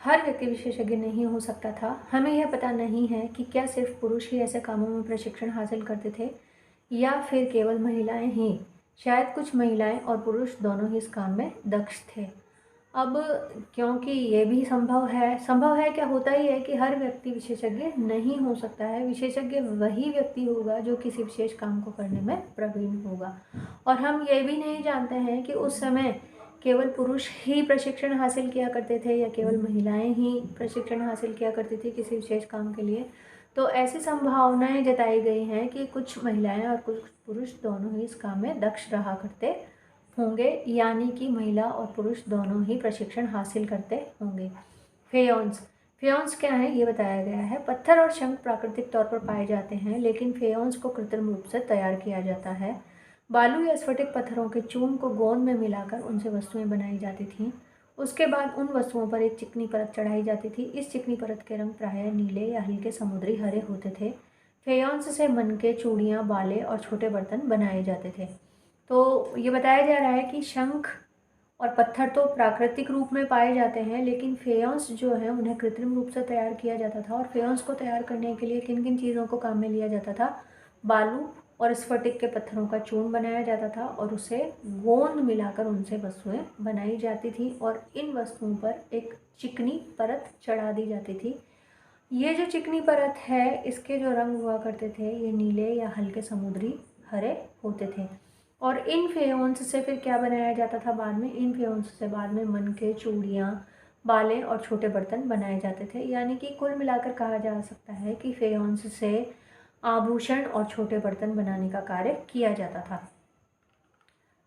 हर व्यक्ति विशेषज्ञ नहीं हो सकता था। हमें यह पता नहीं है कि क्या सिर्फ पुरुष ही ऐसे कामों में प्रशिक्षण हासिल करते थे या फिर केवल महिलाएं ही। शायद कुछ महिलाएं और पुरुष दोनों ही इस काम में दक्ष थे। अब क्योंकि ये भी संभव है क्या, होता ही है कि हर व्यक्ति विशेषज्ञ नहीं हो सकता है। विशेषज्ञ वही व्यक्ति होगा जो किसी विशेष काम को करने में प्रवीण होगा। और हम ये भी नहीं जानते हैं कि उस समय केवल पुरुष ही प्रशिक्षण हासिल किया करते थे या केवल महिलाएं ही प्रशिक्षण हासिल किया करती थी किसी विशेष काम के लिए। तो ऐसी संभावनाएं जताई गई हैं कि कुछ महिलाएं और कुछ पुरुष दोनों ही इस काम में दक्ष रहा करते होंगे, यानी कि महिला और पुरुष दोनों ही प्रशिक्षण हासिल करते होंगे। फेयोन्स क्या है ये बताया गया है। पत्थर और शंख प्राकृतिक तौर पर पाए जाते हैं, लेकिन फेयोन्स को कृत्रिम रूप से तैयार किया जाता है। बालू या स्फटिक पत्थरों के चूर्ण को गोंद में मिलाकर उनसे वस्तुएं बनाई जाती थीं। उसके बाद उन वस्तुओं पर एक चिकनी परत चढ़ाई जाती थी। इस चिकनी परत के रंग प्रायः नीले या हल्के समुद्री हरे होते थे। फेयोन्स से मनके, चूड़ियाँ, बाले और छोटे बर्तन बनाए जाते थे। तो ये बताया जा रहा है कि शंख और पत्थर तो प्राकृतिक रूप में पाए जाते हैं, लेकिन फेयोन्स जो है उन्हें कृत्रिम रूप से तैयार किया जाता था। और फेयोन्स को तैयार करने के लिए किन किन चीज़ों को काम में लिया जाता था? बालू और स्फटिक के पत्थरों का चूर्ण बनाया जाता था और उसे गोंद मिलाकर उनसे वस्तुएं बनाई जाती थी और इन वस्तुओं पर एक चिकनी परत चढ़ा दी जाती थी। ये जो चिकनी परत है, इसके जो रंग हुआ करते थे ये नीले या हल्के समुद्री हरे होते थे। और इन फेयोन्स से फिर क्या बनाया जाता था बाद में? इन फेयोन्स से बाद में मनके, चूड़ियाँ, बाले और छोटे बर्तन बनाए जाते थे। यानी कि कुल मिलाकर कहा जा सकता है कि फेयोन्स से आभूषण और छोटे बर्तन बनाने का कार्य किया जाता था।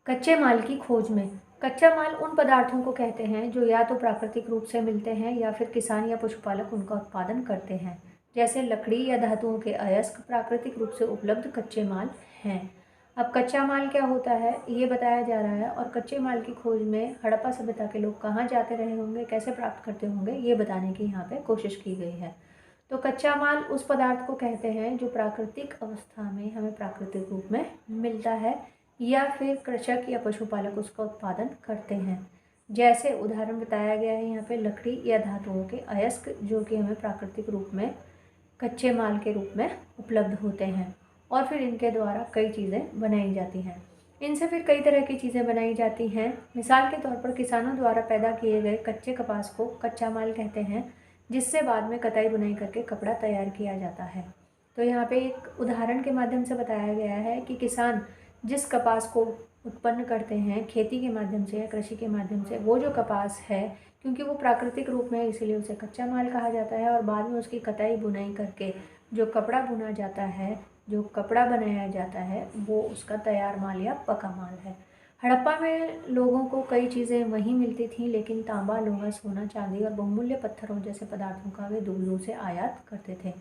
कच्चे माल की खोज में कच्चा माल उन पदार्थों को कहते हैं जो या तो प्राकृतिक रूप से मिलते हैं या फिर किसान या पशुपालक उनका उत्पादन करते हैं। जैसे लकड़ी या धातुओं के अयस्क प्राकृतिक रूप से उपलब्ध कच्चे माल हैं। अब कच्चा माल क्या होता है ये बताया जा रहा है, और कच्चे माल की खोज में हड़प्पा सभ्यता के लोग कहाँ जाते रहे होंगे, कैसे प्राप्त करते होंगे, ये बताने की यहाँ पे कोशिश की गई है। तो कच्चा माल उस पदार्थ को कहते हैं जो प्राकृतिक अवस्था में हमें प्राकृतिक रूप में मिलता है या फिर कृषक या पशुपालक उसका उत्पादन करते हैं। जैसे उदाहरण बताया गया है यहाँ पे लकड़ी या धातुओं के अयस्क जो कि हमें प्राकृतिक रूप में कच्चे माल के रूप में उपलब्ध होते हैं और फिर इनके द्वारा कई चीज़ें बनाई जाती हैं। इनसे फिर कई तरह की चीज़ें बनाई जाती हैं। मिसाल के तौर पर किसानों द्वारा पैदा किए गए कच्चे कपास को कच्चा माल कहते हैं, जिससे बाद में कताई बुनाई करके कपड़ा तैयार किया जाता है। तो यहाँ पे एक उदाहरण के माध्यम से बताया गया है कि किसान जिस कपास को उत्पन्न करते हैं खेती के माध्यम से या कृषि के माध्यम से, वो जो कपास है क्योंकि वो प्राकृतिक रूप में है इसीलिए उसे कच्चा माल कहा जाता है, और बाद में उसकी कताई बुनाई करके जो कपड़ा बुना जाता है, जो कपड़ा बनाया जाता है, वो उसका तैयार माल या पका माल है। हड़प्पा में लोगों को कई चीज़ें वहीं मिलती थीं, लेकिन तांबा, लोहा, सोना, चांदी और बहुमूल्य पत्थरों जैसे पदार्थों का वे दूर दूर से आयात करते थे।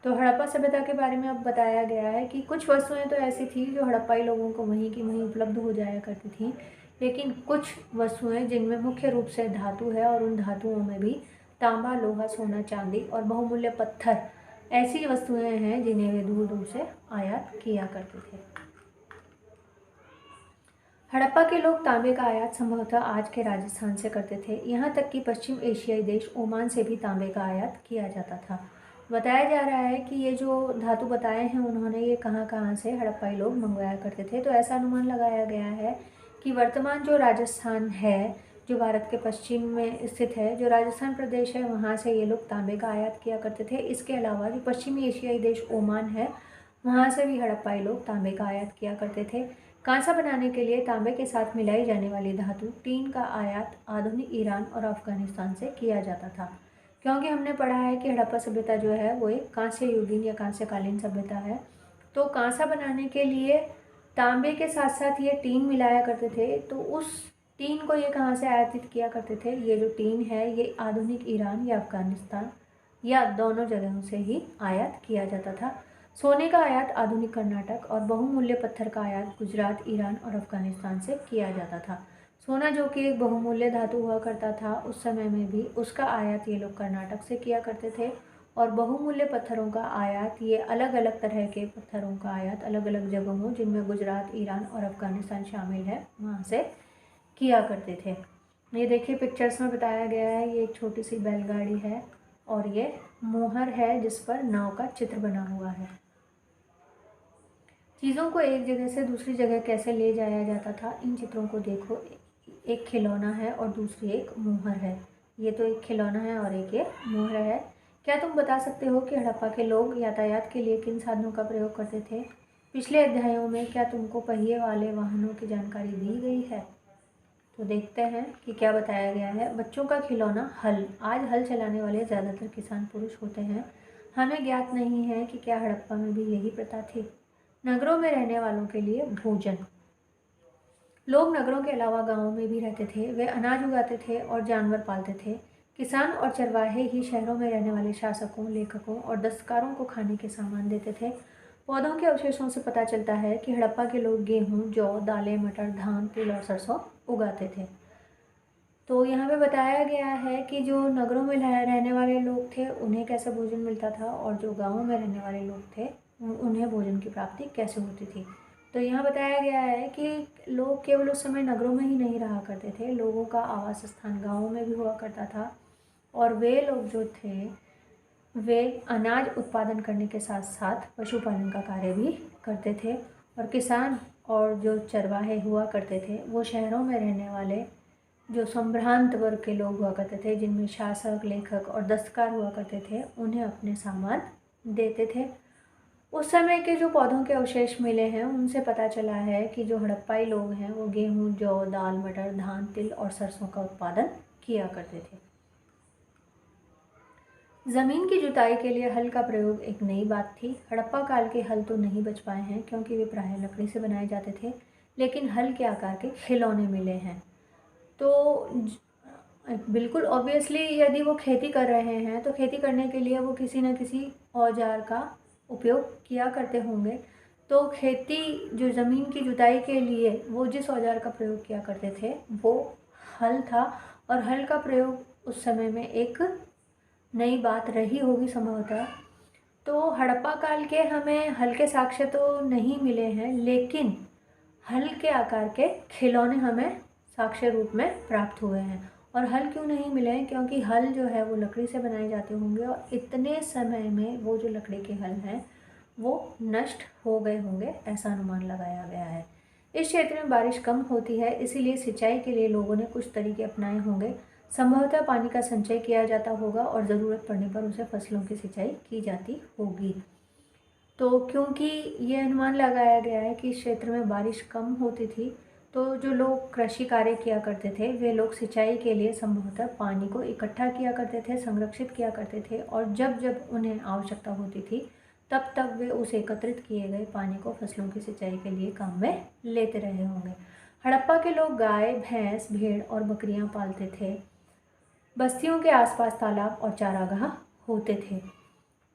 तो हड़प्पा सभ्यता के बारे में अब बताया गया है कि कुछ वस्तुएं तो ऐसी थी जो हड़प्पाई लोगों को वहीं की वहीं उपलब्ध हो जाया करती थीं, लेकिन कुछ वस्तुएं जिनमें मुख्य रूप से धातु है और उन धातुओं में भी तांबा, लोहा, सोना, चांदी और बहुमूल्य पत्थर ऐसी वस्तुएं हैं जिन्हें वे दूर दूर से आयात किया करते थे। हड़प्पा के लोग तांबे का आयात संभवतः आज के राजस्थान से करते थे। यहाँ तक कि पश्चिम एशियाई देश ओमान से भी तांबे का आयात किया जाता था। बताया जा रहा है कि ये जो धातु बताए हैं उन्होंने ये कहाँ कहाँ से हड़प्पाई लोग मंगवाया करते थे। तो ऐसा अनुमान लगाया गया है कि वर्तमान जो राजस्थान है, जो भारत के पश्चिम में स्थित है, जो राजस्थान प्रदेश है, वहाँ से ये लोग तांबे का आयात किया करते थे। इसके अलावा जो पश्चिमी एशियाई देश ओमान है, वहाँ से भी हड़प्पाई लोग तांबे का आयात किया करते थे। कांसा बनाने के लिए तांबे के साथ मिलाई जाने वाली धातु टीन का आयात आधुनिक ईरान और अफगानिस्तान से किया जाता था, क्योंकि हमने पढ़ा है कि हड़प्पा सभ्यता जो है वो एक कांस्य युगीन या कांस्यकालीन सभ्यता है। तो कांसा बनाने के लिए तांबे के साथ साथ ये टीन मिलाया करते थे। तो उस टीन को ये कहाँ से आयातित किया करते थे? ये जो टीन है ये आधुनिक ईरान या अफगानिस्तान या दोनों जगहों से ही आयात किया जाता था। सोने का आयात आधुनिक कर्नाटक और बहुमूल्य पत्थर का आयात गुजरात, ईरान और अफगानिस्तान से किया जाता था। सोना जो कि एक बहुमूल्य धातु हुआ करता था उस समय में भी, उसका आयात ये लोग कर्नाटक से किया करते थे, और बहुमूल्य पत्थरों का आयात, ये अलग अलग तरह के पत्थरों का आयात अलग अलग जगहों जिनमें गुजरात, ईरान और अफगानिस्तान शामिल है, वहाँ से किया करते थे। ये देखिए पिक्चर्स में बताया गया है, ये एक छोटी सी बैलगाड़ी है और ये मोहर है जिस पर नाव का चित्र बना हुआ है। चीज़ों को एक जगह से दूसरी जगह कैसे ले जाया जाता था, इन चित्रों को देखो। एक खिलौना है और दूसरी एक मोहर है। ये तो एक खिलौना है और एक ये मोहर है। क्या तुम बता सकते हो कि हड़प्पा के लोग यातायात के लिए किन साधनों का प्रयोग करते थे? पिछले अध्यायों में क्या तुमको पहिए वाले वाहनों की जानकारी दी गई है? तो देखते हैं कि क्या बताया गया है। बच्चों का खिलौना हल। आज हल चलाने वाले ज़्यादातर किसान पुरुष होते हैं। हमें ज्ञात नहीं है कि क्या हड़प्पा में भी यही प्रथा थी। नगरों में रहने वालों के लिए भोजन। लोग नगरों के अलावा गांवों में भी रहते थे। वे अनाज उगाते थे और जानवर पालते थे। किसान और चरवाहे ही शहरों में रहने वाले शासकों, लेखकों और दस्तकारों को खाने के सामान देते थे। पौधों के अवशेषों से पता चलता है कि हड़प्पा के लोग गेहूं, जौ, दालें, मटर, धान, तिल और सरसों उगाते थे। तो यहाँ पे बताया गया है कि जो नगरों में रहने वाले लोग थे उन्हें कैसे भोजन मिलता था, और जो गाँवों में रहने वाले लोग थे उन्हें भोजन की प्राप्ति कैसे होती थी। तो यहाँ बताया गया है कि लोग केवल उस समय नगरों में ही नहीं रहा करते थे। लोगों का आवास स्थान गाँवों में भी हुआ करता था, और वे लोग जो थे वे अनाज उत्पादन करने के साथ साथ पशुपालन का कार्य भी करते थे। और किसान और जो चरवाहे हुआ करते थे वो शहरों में रहने वाले जो संभ्रांत वर्ग के लोग हुआ करते थे, जिनमें शासक, लेखक और दस्तकार हुआ करते थे, उन्हें अपने सामान देते थे। उस समय के जो पौधों के अवशेष मिले हैं उनसे पता चला है कि जो हड़प्पाई लोग हैं वो गेहूं, जौ, दाल, मटर, धान, तिल और सरसों का उत्पादन किया करते थे। ज़मीन की जुताई के लिए हल का प्रयोग एक नई बात थी। हड़प्पा काल के हल तो नहीं बच पाए हैं क्योंकि वे प्रायः लकड़ी से बनाए जाते थे, लेकिन हल के आकार के खिलौने मिले हैं। तो बिल्कुल ऑब्वियसली यदि वो खेती कर रहे हैं तो खेती करने के लिए वो किसी न किसी औजार का उपयोग किया करते होंगे। तो खेती जो ज़मीन की जुताई के लिए वो जिस औजार का प्रयोग किया करते थे वो हल था, और हल का प्रयोग उस समय में एक नई बात रही होगी संभवतः। तो हड़प्पा काल के हमें हल के साक्ष्य तो नहीं मिले हैं, लेकिन हल के आकार के खिलौने हमें साक्ष्य रूप में प्राप्त हुए हैं। और हल क्यों नहीं मिले हैं? क्योंकि हल जो है वो लकड़ी से बनाए जाते होंगे, और इतने समय में वो जो लकड़ी के हल हैं वो नष्ट हो गए होंगे, ऐसा अनुमान लगाया गया है। इस क्षेत्र में बारिश कम होती है, इसीलिए सिंचाई के लिए लोगों ने कुछ तरीके अपनाए होंगे। संभवतः पानी का संचय किया जाता होगा और ज़रूरत पड़ने पर उसे फसलों की सिंचाई की जाती होगी। तो क्योंकि ये अनुमान लगाया गया है कि इस क्षेत्र में बारिश कम होती थी, तो जो लोग कृषि कार्य किया करते थे वे लोग सिंचाई के लिए संभवतः पानी को इकट्ठा किया करते थे, संरक्षित किया करते थे, और जब जब उन्हें आवश्यकता होती थी तब तब वे उस एकत्रित किए गए पानी को फसलों की सिंचाई के लिए काम में लेते रहे होंगे। हड़प्पा के लोग गाय, भैंस, भेड़ और बकरियां पालते थे। बस्तियों के आसपास तालाब और चारागाह होते थे।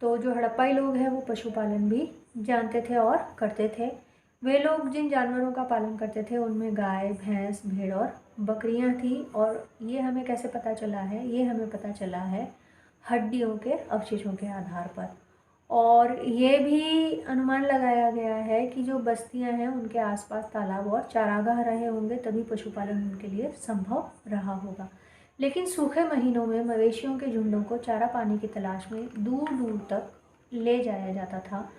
तो जो हड़प्पाई लोग हैं वो पशुपालन भी जानते थे और करते थे। वे लोग जिन जानवरों का पालन करते थे उनमें गाय, भैंस, भेड़ और बकरियां थी। और ये हमें कैसे पता चला है? ये हमें पता चला है हड्डियों के अवशेषों के आधार पर। और ये भी अनुमान लगाया गया है कि जो बस्तियां हैं उनके आसपास तालाब और चारागाह रहे होंगे, तभी पशुपालन उनके लिए संभव रहा होगा। लेकिन सूखे महीनों में मवेशियों के झुंडों को चारा पानी की तलाश में दूर दूर तक ले जाया जाता था।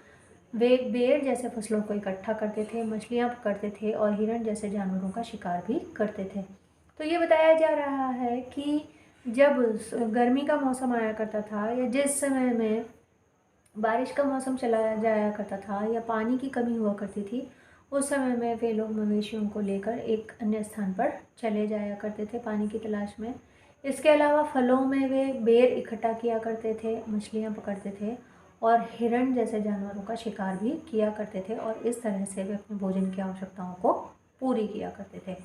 वे बेर जैसे फसलों को इकट्ठा करते थे, मछलियाँ पकड़ते थे और हिरण जैसे जानवरों का शिकार भी करते थे। तो ये बताया जा रहा है कि जब गर्मी का मौसम आया करता था, या जिस समय में बारिश का मौसम चला जाया करता था या पानी की कमी हुआ करती थी, उस समय में वे लोग मवेशियों को लेकर एक अन्य स्थान पर चले जाया करते थे पानी की तलाश में। इसके अलावा फलों में वे बेर इकट्ठा किया करते थे, मछलियाँ पकड़ते थे और हिरण जैसे जानवरों का शिकार भी किया करते थे, और इस तरह से वे अपने भोजन की आवश्यकताओं को पूरी किया करते थे।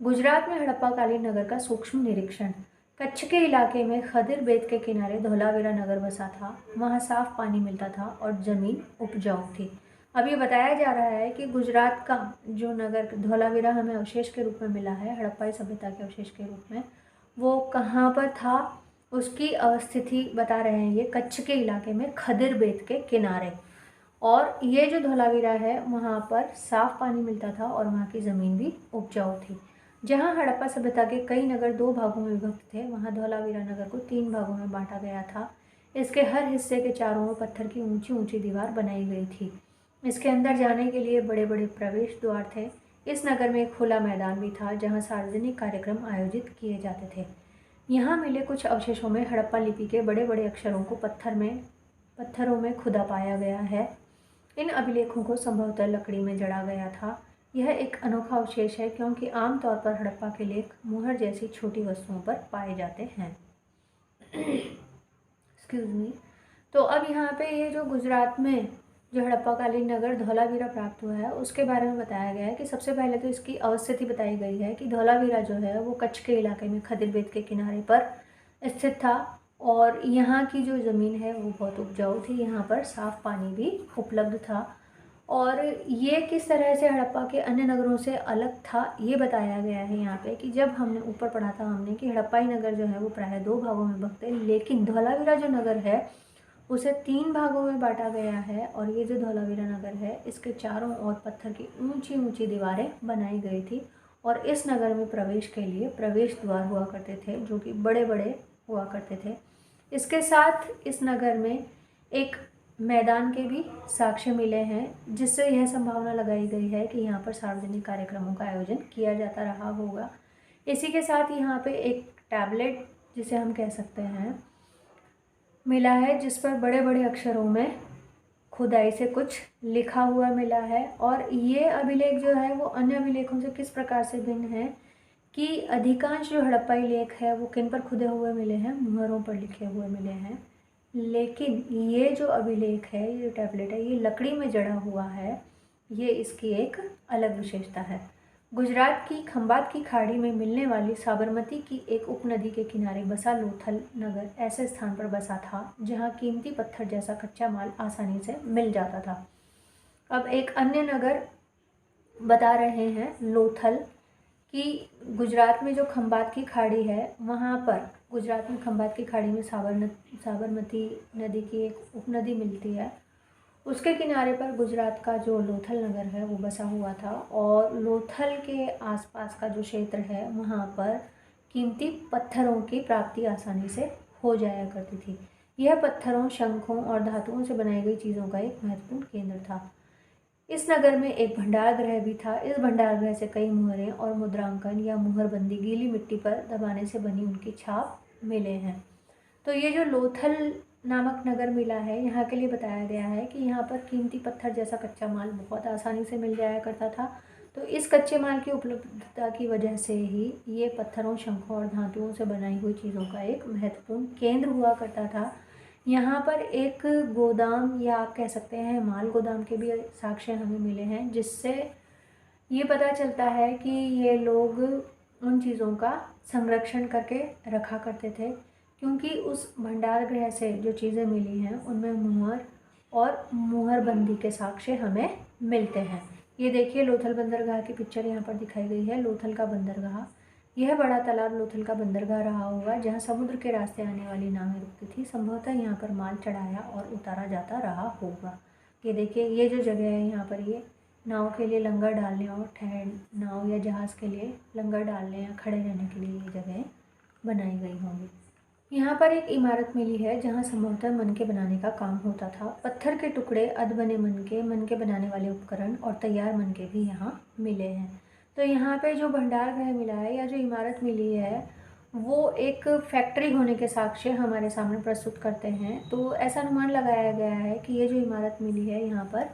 गुजरात में हड़प्पाकालीन नगर का सूक्ष्म निरीक्षण। कच्छ के इलाके में खदिर बेत के किनारे धोलावीरा नगर बसा था। वहाँ साफ पानी मिलता था और ज़मीन उपजाऊ थी। अब ये बताया जा रहा है कि गुजरात का जो नगर धोलावीरा हमें अवशेष के रूप में मिला है, हड़प्पाई सभ्यता के अवशेष के रूप में, वो कहाँ पर था उसकी स्थिति बता रहे हैं। ये कच्छ के इलाके में खदिर बेत के किनारे, और ये जो धोलावीरा है वहाँ पर साफ पानी मिलता था और वहाँ की ज़मीन भी उपजाऊ थी। जहाँ हड़प्पा सभ्यता के कई नगर 2 भागों में विभक्त थे, वहाँ धोलावीरा नगर को 3 भागों में बांटा गया था। इसके हर हिस्से के चारों ओर पत्थर की ऊंची ऊंची दीवार बनाई गई थी। इसके अंदर जाने के लिए बड़े बड़े प्रवेश द्वार थे। इस नगर में एक खुला मैदान भी था जहाँ सार्वजनिक कार्यक्रम आयोजित किए जाते थे। यहाँ मिले कुछ अवशेषों में हड़प्पा लिपि के बड़े बड़े अक्षरों को पत्थरों में खुदा पाया गया है। इन अभिलेखों को संभवतः लकड़ी में जड़ा गया था। यह एक अनोखा अवशेष है क्योंकि आमतौर पर हड़प्पा के लेख मुहर जैसी छोटी वस्तुओं पर पाए जाते हैं। Excuse me. तो अब यहाँ पे ये जो गुजरात में जो हड़प्पाकालीन नगर धौलावीरा प्राप्त हुआ है उसके बारे में बताया गया है कि सबसे पहले तो इसकी अवस्थिति बताई गई है कि धौलावीरा जो है वो कच्छ के इलाके में खदिर बेट के किनारे पर स्थित था और यहाँ की जो ज़मीन है वो बहुत उपजाऊ थी, यहाँ पर साफ़ पानी भी उपलब्ध था। और ये किस तरह से हड़प्पा के अन्य नगरों से अलग था ये बताया गया है यहाँ पे कि जब हमने ऊपर पढ़ा था हमने कि हड़प्पाई नगर जो है वो प्रायः 2 भागों में बंटते हैं, लेकिन धौलावीरा जो नगर है उसे 3 भागों में बांटा गया है। और ये जो धौलावीरा नगर है इसके चारों ओर पत्थर की ऊंची ऊंची दीवारें बनाई गई थी और इस नगर में प्रवेश के लिए प्रवेश द्वार हुआ करते थे जो कि बड़े बड़े हुआ करते थे। इसके साथ इस नगर में एक मैदान के भी साक्ष्य मिले हैं जिससे यह संभावना लगाई गई है कि यहाँ पर सार्वजनिक कार्यक्रमों का आयोजन किया जाता रहा होगा। इसी के साथ यहाँ पे एक टैबलेट जिसे हम कह सकते हैं मिला है जिस पर बड़े बड़े अक्षरों में खुदाई से कुछ लिखा हुआ मिला है। और ये अभिलेख जो है वो अन्य अभिलेखों से किस प्रकार से भिन्न है कि अधिकांश जो हड़प्पाई लेख है वो किन पर खुदे हुए मिले हैं, मुहरों पर लिखे हुए मिले हैं, लेकिन ये जो अभिलेख है, ये जो टैबलेट है, ये लकड़ी में जड़ा हुआ है। ये इसकी एक अलग विशेषता है। गुजरात की खंबात की खाड़ी में मिलने वाली साबरमती की एक उपनदी के किनारे बसा लोथल नगर ऐसे स्थान पर बसा था जहाँ कीमती पत्थर जैसा कच्चा माल आसानी से मिल जाता था। अब एक अन्य नगर बता रहे हैं लोथल कि गुजरात में जो खंबात की खाड़ी है वहाँ पर, गुजरात में खंबात की खाड़ी में साबरमती नदी की एक उपनदी मिलती है, उसके किनारे पर गुजरात का जो लोथल नगर है वो बसा हुआ था। और लोथल के आसपास का जो क्षेत्र है वहाँ पर कीमती पत्थरों की प्राप्ति आसानी से हो जाया करती थी। यह पत्थरों, शंखों और धातुओं से बनाई गई चीज़ों का एक महत्वपूर्ण केंद्र था। इस नगर में एक भंडार गृह भी था। इस भंडार गृह से कई मुहरें और मुद्रांकन या मुहरबंदी गीली मिट्टी पर दबाने से बनी उनकी छाप मिले हैं। तो ये जो लोथल नामक नगर मिला है यहाँ के लिए बताया गया है कि यहाँ पर कीमती पत्थर जैसा कच्चा माल बहुत आसानी से मिल जाया करता था। तो इस कच्चे माल की उपलब्धता की वजह से ही ये पत्थरों, शंखों और धातुओं से बनाई हुई चीज़ों का एक महत्वपूर्ण केंद्र हुआ करता था। यहाँ पर एक गोदाम या आप कह सकते हैं माल गोदाम के भी साक्ष्य हमें मिले हैं जिससे ये पता चलता है कि ये लोग उन चीज़ों का संरक्षण करके रखा करते थे, क्योंकि उस भंडार गृह से जो चीज़ें मिली हैं उनमें मुहर और मुहरबंदी के साक्ष्य हमें मिलते हैं। ये देखिए लोथल बंदरगाह की पिक्चर यहाँ पर दिखाई गई है। लोथल का बंदरगाह, यह बड़ा तालाब लोथल का बंदरगाह रहा होगा जहाँ समुद्र के रास्ते आने वाली नावें रुकती थी। संभवतः यहाँ पर माल चढ़ाया और उतारा जाता रहा होगा। ये देखिए ये जो जगह है यहाँ पर, ये नाव के लिए लंगर डालने और नाव या जहाज़ के लिए लंगर डालने या खड़े रहने के लिए ये जगह बनाई गई होंगी। यहाँ पर एक इमारत मिली है जहाँ संभवतः मनके बनाने का काम होता था। पत्थर के टुकड़े, अध बने मनके बनाने वाले उपकरण और तैयार मनके भी यहाँ मिले हैं। तो यहाँ पे जो भंडार गृह मिला है या जो इमारत मिली है वो एक फैक्ट्री होने के साक्ष्य हमारे सामने प्रस्तुत करते हैं। तो ऐसा अनुमान लगाया गया है कि ये जो इमारत मिली है यहाँ पर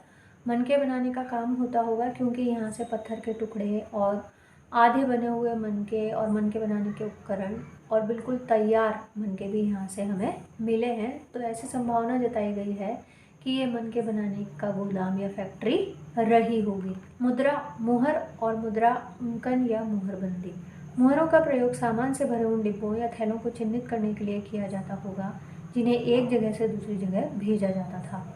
मनके बनाने का काम होता होगा, क्योंकि यहाँ से पत्थर के टुकड़े और आधे बने हुए मनके और मनके बनाने के उपकरण और बिल्कुल तैयार मनके भी यहाँ से हमें मिले हैं। तो ऐसी संभावना जताई गई है कि ये मनके बनाने का गोदाम या फैक्ट्री रही होगी। मुद्रा, मुहर और मुद्रांकन या मुहरबंदी। मुहरों का प्रयोग सामान से भरे उन डिब्बों या थैलों को चिन्हित करने के लिए किया जाता होगा जिन्हें एक जगह से दूसरी जगह भेजा जाता था।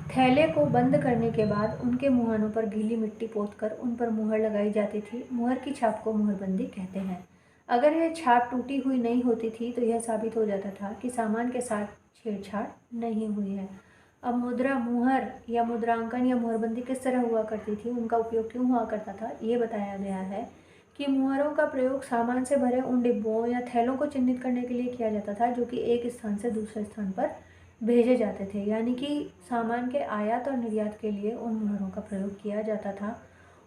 थैले को बंद करने के बाद उनके मुहानों पर गीली मिट्टी पोतकर उन पर मुहर लगाई जाती थी। मुहर की छाप को मुहरबंदी कहते हैं। अगर यह छाप टूटी हुई नहीं होती थी तो यह साबित हो जाता था कि सामान के साथ छेड़छाड़ नहीं हुई है। अब मुद्रा, मुहर या मुद्रांकन या मुहरबंदी किस तरह हुआ करती थी, उनका उपयोग क्यों हुआ करता था, ये बताया गया है कि मुहरों का प्रयोग सामान से भरे उन डिब्बों या थैलों को चिन्हित करने के लिए किया जाता था जो कि एक स्थान से दूसरे स्थान पर भेजे जाते थे। यानी कि सामान के आयात और निर्यात के लिए उन मुहरों का प्रयोग किया जाता था।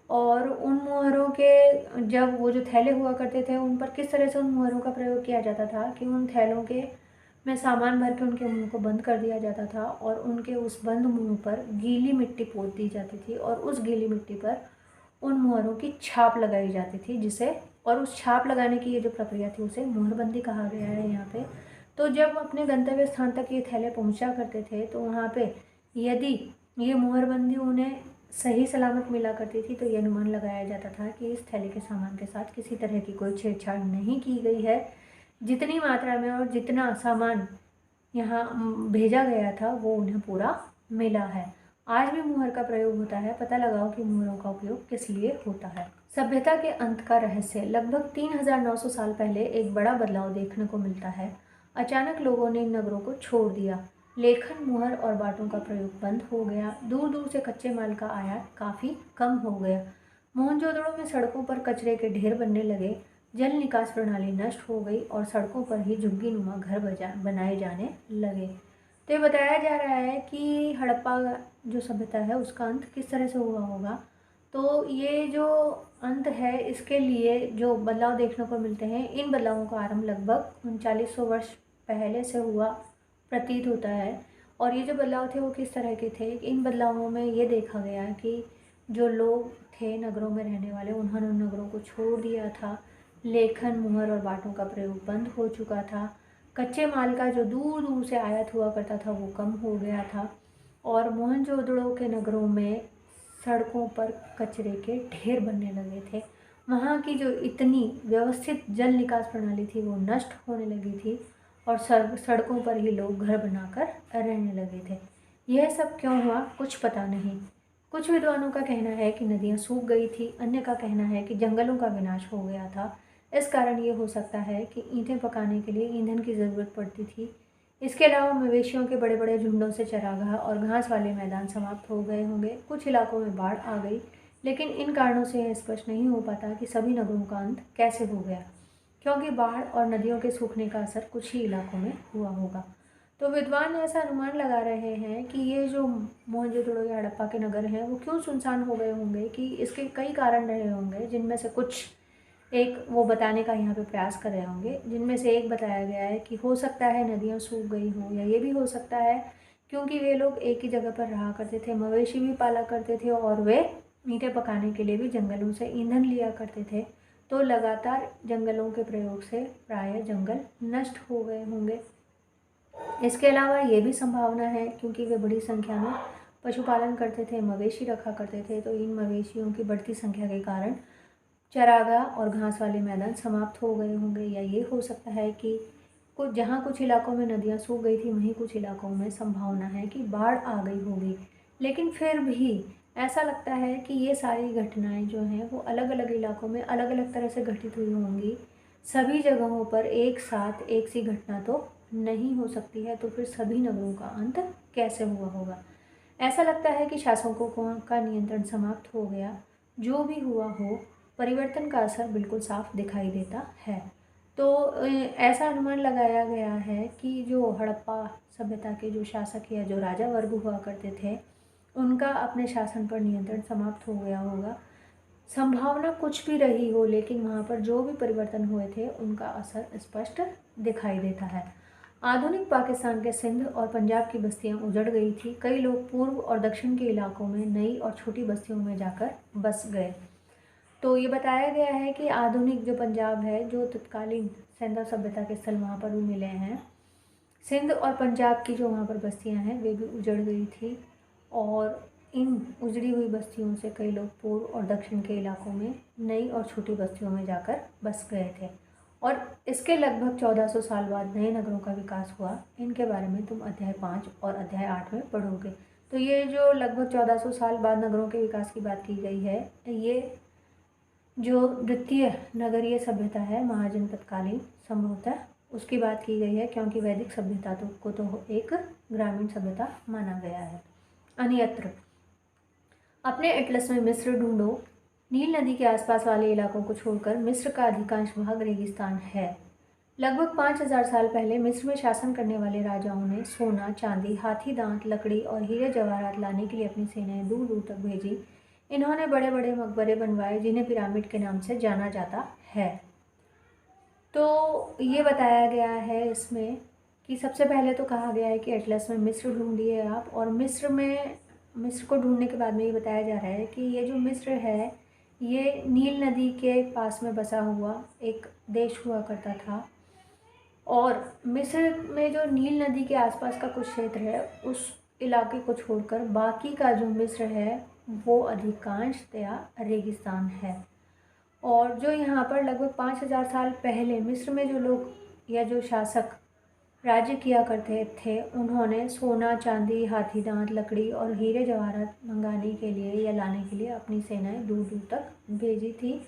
और उन मुहरों के, जब वो जो थैले हुआ करते थे उन पर किस तरह से उन मुहरों का प्रयोग किया जाता था कि उन थैलों के में सामान भर के उनके मुंह को बंद कर दिया जाता था और उनके उस बंद मुंह पर गीली मिट्टी पोत दी जाती थी और उस गीली मिट्टी पर उन मुहरों की छाप लगाई जाती थी, जिसे और उस छाप लगाने की ये जो प्रक्रिया थी उसे मुहरबंदी कहा गया है यहाँ पे। तो जब अपने गंतव्य स्थान तक ये थैले पहुँचा करते थे तो वहाँ पे यदि ये मुहरबंदी उन्हें सही सलामत मिला करती थी तो ये अनुमान लगाया जाता था कि इस थैले के सामान के साथ किसी तरह की कोई छेड़छाड़ नहीं की गई है। जितनी मात्रा में और जितना सामान यहाँ भेजा गया था वो उन्हें पूरा मिला है। आज भी मुहर का प्रयोग होता है। पता लगाओ कि मुहरों का उपयोग किस लिए होता है। सभ्यता के अंत का रहस्य। लगभग 3900 साल पहले एक बड़ा बदलाव देखने को मिलता है। अचानक लोगों ने इन नगरों को छोड़ दिया। लेखन, मुहर और बाटों का प्रयोग बंद हो गया। दूर दूर से कच्चे माल का आयात काफ़ी कम हो गया। मोहनजोदड़ो में सड़कों पर कचरे के ढेर बनने लगे। जल निकास प्रणाली नष्ट हो गई और सड़कों पर ही झुग्गीनुमा घर बनाए जाने लगे। तो ये बताया जा रहा है कि हड़प्पा जो सभ्यता है उसका अंत किस तरह से हुआ होगा। तो ये जो अंत है इसके लिए जो बदलाव देखने को मिलते हैं, इन बदलावों का आरंभ लगभग 3900 वर्ष पहले से हुआ प्रतीत होता है। और ये जो बदलाव थे वो किस तरह के थे, इन बदलावों में ये देखा गया कि जो लोग थे नगरों में रहने वाले, उन्होंने उन नगरों को छोड़ दिया था। लेखन, मुहर और बाटों का प्रयोग बंद हो चुका था। कच्चे माल का जो दूर दूर से आयात हुआ करता था वो कम हो गया था। और मोहनजोदड़ो के नगरों में सड़कों पर कचरे के ढेर बनने लगे थे। वहाँ की जो इतनी व्यवस्थित जल निकास प्रणाली थी वो नष्ट होने लगी थी और सड़कों पर ही लोग घर बनाकर रहने लगे थे। यह सब क्यों हुआ कुछ पता नहीं। कुछ विद्वानों का कहना है कि नदियाँ सूख गई थी, अन्य का कहना है कि जंगलों का विनाश हो गया था। इस कारण ये हो सकता है कि ईंटें पकाने के लिए ईंधन की ज़रूरत पड़ती थी। इसके अलावा मवेशियों के बड़े बड़े झुंडों से चरागाह और घास वाले मैदान समाप्त हो गए होंगे। कुछ इलाकों में बाढ़ आ गई, लेकिन इन कारणों से यह स्पष्ट नहीं हो पाता कि सभी नगरों का अंत कैसे हो गया, क्योंकि बाढ़ और नदियों के सूखने का असर कुछ ही इलाकों में हुआ होगा। तो विद्वान ऐसा अनुमान लगा रहे हैं कि ये जो मोहनजोदड़ो या हड़प्पा के नगर हैं वो क्यों सुनसान हो गए होंगे, कि इसके कई कारण रहे होंगे, जिनमें से कुछ एक वो बताने का यहाँ पे प्रयास कर रहे होंगे। जिनमें से एक बताया गया है कि हो सकता है नदियाँ सूख गई हों, या ये भी हो सकता है क्योंकि वे लोग एक ही जगह पर रहा करते थे, मवेशी भी पाला करते थे और वे ईंटें पकाने के लिए भी जंगलों से ईंधन लिया करते थे। तो लगातार जंगलों के प्रयोग से प्रायः जंगल नष्ट हो गए होंगे। इसके अलावा ये भी संभावना है क्योंकि वे बड़ी संख्या में पशुपालन करते थे, मवेशी रखा करते थे, तो इन मवेशियों की बढ़ती संख्या के कारण चरागाह और घास वाले मैदान समाप्त हो गए होंगे। या ये हो सकता है कि कुछ इलाकों में नदियाँ सूख गई थी, वहीं कुछ इलाकों में संभावना है कि बाढ़ आ गई होगी। लेकिन फिर भी ऐसा लगता है कि ये सारी घटनाएं जो हैं वो अलग अलग इलाकों में अलग अलग तरह से घटित हुई होंगी। सभी जगहों पर एक साथ एक सी घटना तो नहीं हो सकती है। तो फिर सभी नगरों का अंत कैसे हुआ होगा। ऐसा लगता है कि शासकों का नियंत्रण समाप्त हो गया। जो भी हुआ हो, परिवर्तन का असर बिल्कुल साफ दिखाई देता है। तो ऐसा अनुमान लगाया गया है कि जो हड़प्पा सभ्यता के जो शासक या जो राजा वर्ग हुआ करते थे, उनका अपने शासन पर नियंत्रण समाप्त हो गया होगा। संभावना कुछ भी रही हो, लेकिन वहाँ पर जो भी परिवर्तन हुए थे उनका असर स्पष्ट दिखाई देता है। आधुनिक पाकिस्तान के सिंध और पंजाब की बस्तियां उजड़ गई थी। कई लोग पूर्व और दक्षिण के इलाकों में नई और छोटी बस्तियों में जाकर बस गए। तो ये बताया गया है कि आधुनिक जो पंजाब है, जो तत्कालीन सिंध सभ्यता के स्थल वहाँ पर भी मिले हैं। सिंध और पंजाब की जो वहाँ पर बस्तियाँ हैं वे भी उजड़ गई थी और इन उजड़ी हुई बस्तियों से कई लोग पूर्व और दक्षिण के इलाकों में नई और छोटी बस्तियों में जाकर बस गए थे। और इसके लगभग 1400 साल बाद नए नगरों का विकास हुआ। इनके बारे में तुम अध्याय 5 और अध्याय 8 में पढ़ोगे। तो ये जो लगभग 1400 साल बाद नगरों के विकास की बात की गई है, ये जो द्वितीय नगरीय सभ्यता है महाजनपदकालीन संभवतः उसकी बात की गई है, क्योंकि वैदिक सभ्यता को तो एक ग्रामीण सभ्यता माना गया है। अन्यत्र अपने एटलस में मिस्र ढूंढो। नील नदी के आसपास वाले इलाकों को छोड़कर मिस्र का अधिकांश भाग रेगिस्तान है। लगभग 5000 साल पहले मिस्र में शासन करने वाले राजाओं ने सोना, चांदी, हाथी दांत, लकड़ी और हीरे जवाहरात लाने के लिए अपनी सेनाएं दूर दूर तक भेजी। इन्होंने बड़े बड़े मकबरे बनवाए जिन्हें पिरामिड के नाम से जाना जाता है। तो ये बताया गया है इसमें कि सबसे पहले तो कहा गया है कि एटलस में मिस्र ढूंढिए आप, और मिस्र को ढूंढने के बाद में ये बताया जा रहा है कि ये जो मिस्र है ये नील नदी के पास में बसा हुआ एक देश हुआ करता था और मिस्र में जो नील नदी के आसपास का कुछ क्षेत्र है उस इलाके को छोड़कर बाकी का जो मिस्र है वो अधिकांशतया रेगिस्तान है। और जो यहाँ पर लगभग 5000 साल पहले मिस्र में जो लोग या जो शासक राज्य किया करते थे उन्होंने सोना, चांदी, हाथी दांत, लकड़ी और हीरे जवाहरात मंगाने के लिए या लाने के लिए अपनी सेनाएं दूर दूर तक भेजी थी।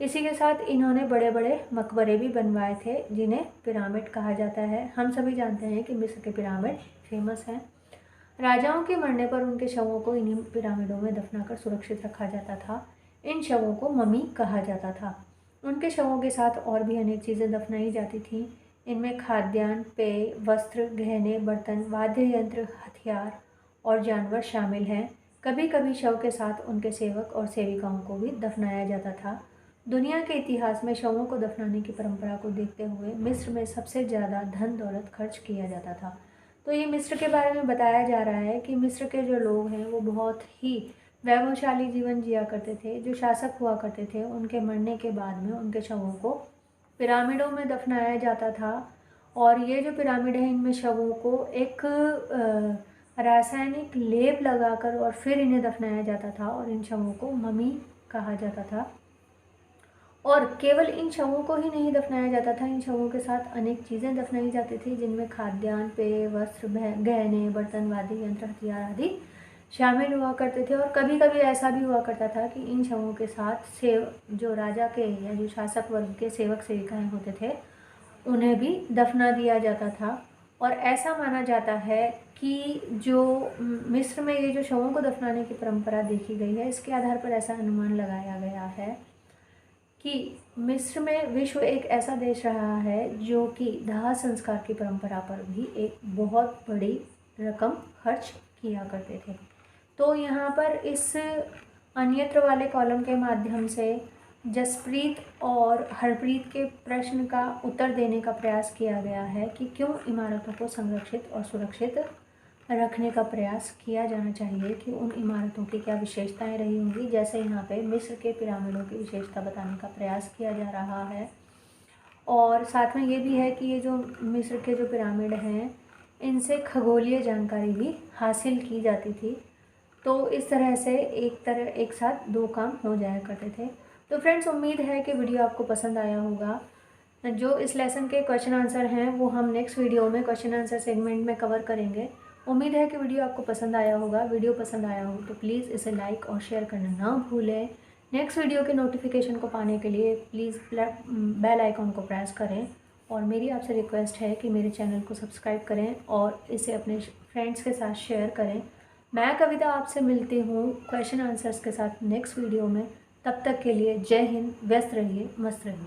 इसी के साथ इन्होंने बड़े बड़े मकबरे भी बनवाए थे जिन्हें पिरामिड कहा जाता है। हम सभी जानते हैं कि मिस्र के पिरामिड फेमस हैं। राजाओं के मरने पर उनके शवों को इन्हीं पिरामिडों में दफनाकर सुरक्षित रखा जाता था। इन शवों को ममी कहा जाता था। उनके शवों के साथ और भी अनेक चीज़ें दफनाई जाती थीं। इनमें खाद्यान्न, पेय, वस्त्र, गहने, बर्तन, वाद्य यंत्र, हथियार और जानवर शामिल हैं। कभी कभी शव के साथ उनके सेवक और सेविकाओं को भी दफनाया जाता था। दुनिया के इतिहास में शवों को दफनाने की परंपरा को देखते हुए मिस्र में सबसे ज़्यादा धन दौलत खर्च किया जाता था। तो ये मिस्र के बारे में बताया जा रहा है कि मिस्र के जो लोग हैं वो बहुत ही वैभवशाली जीवन जिया करते थे। जो शासक हुआ करते थे उनके मरने के बाद में उनके शवों को पिरामिडों में दफनाया जाता था और ये जो पिरामिड है इनमें शवों को एक रासायनिक लेप लगाकर और फिर इन्हें दफनाया जाता था और इन शवों को ममी कहा जाता था। और केवल इन शवों को ही नहीं दफनाया जाता था, इन शवों के साथ अनेक चीज़ें दफनाई जाती थी जिनमें खाद्यान्न, पेय, वस्त्र, गहने, बर्तन, वाद्य यंत्र, हथियार आदि शामिल हुआ करते थे। और कभी कभी ऐसा भी हुआ करता था कि इन शवों के साथ जो राजा के या जो शासक वर्ग के सेवक सेविकाएं होते थे उन्हें भी दफना दिया जाता था। और ऐसा माना जाता है कि जो मिस्र में ये जो शवों को दफनाने की परंपरा देखी गई है इसके आधार पर ऐसा अनुमान लगाया गया है कि मिस्र में विश्व एक ऐसा देश रहा है जो कि दाह संस्कार की परंपरा पर भी एक बहुत बड़ी रकम खर्च किया करते थे। तो यहाँ पर इस अन्यत्र वाले कॉलम के माध्यम से जसप्रीत और हरप्रीत के प्रश्न का उत्तर देने का प्रयास किया गया है कि क्यों इमारतों को संरक्षित और सुरक्षित रखने का प्रयास किया जाना चाहिए, कि उन इमारतों की क्या विशेषताएं रही होंगी। जैसे यहाँ पे मिस्र के पिरामिडों की विशेषता बताने का प्रयास किया जा रहा है और साथ में ये भी है कि ये जो मिस्र के जो पिरामिड हैं इनसे खगोलीय जानकारी भी हासिल की जाती थी। तो इस तरह से एक साथ दो काम हो जाया करते थे। तो फ्रेंड्स, उम्मीद है कि वीडियो आपको पसंद आया होगा। जो इस लेसन के क्वेश्चन आंसर हैं वो हम नेक्स्ट वीडियो में क्वेश्चन आंसर सेगमेंट में कवर करेंगे। उम्मीद है कि वीडियो आपको पसंद आया होगा। वीडियो पसंद आया हो तो प्लीज़ इसे लाइक और शेयर करना ना भूलें। नेक्स्ट वीडियो के नोटिफिकेशन को पाने के लिए प्लीज़ बेल आइकॉन को प्रेस करें और मेरी आपसे रिक्वेस्ट है कि मेरे चैनल को सब्सक्राइब करें और इसे अपने फ्रेंड्स के साथ शेयर करें। मैं कविता आपसे मिलती हूँ क्वेश्चन आंसर्स के साथ नेक्स्ट वीडियो में। तब तक के लिए जय हिंद, व्यस्त रहिए, मस्त रहिए।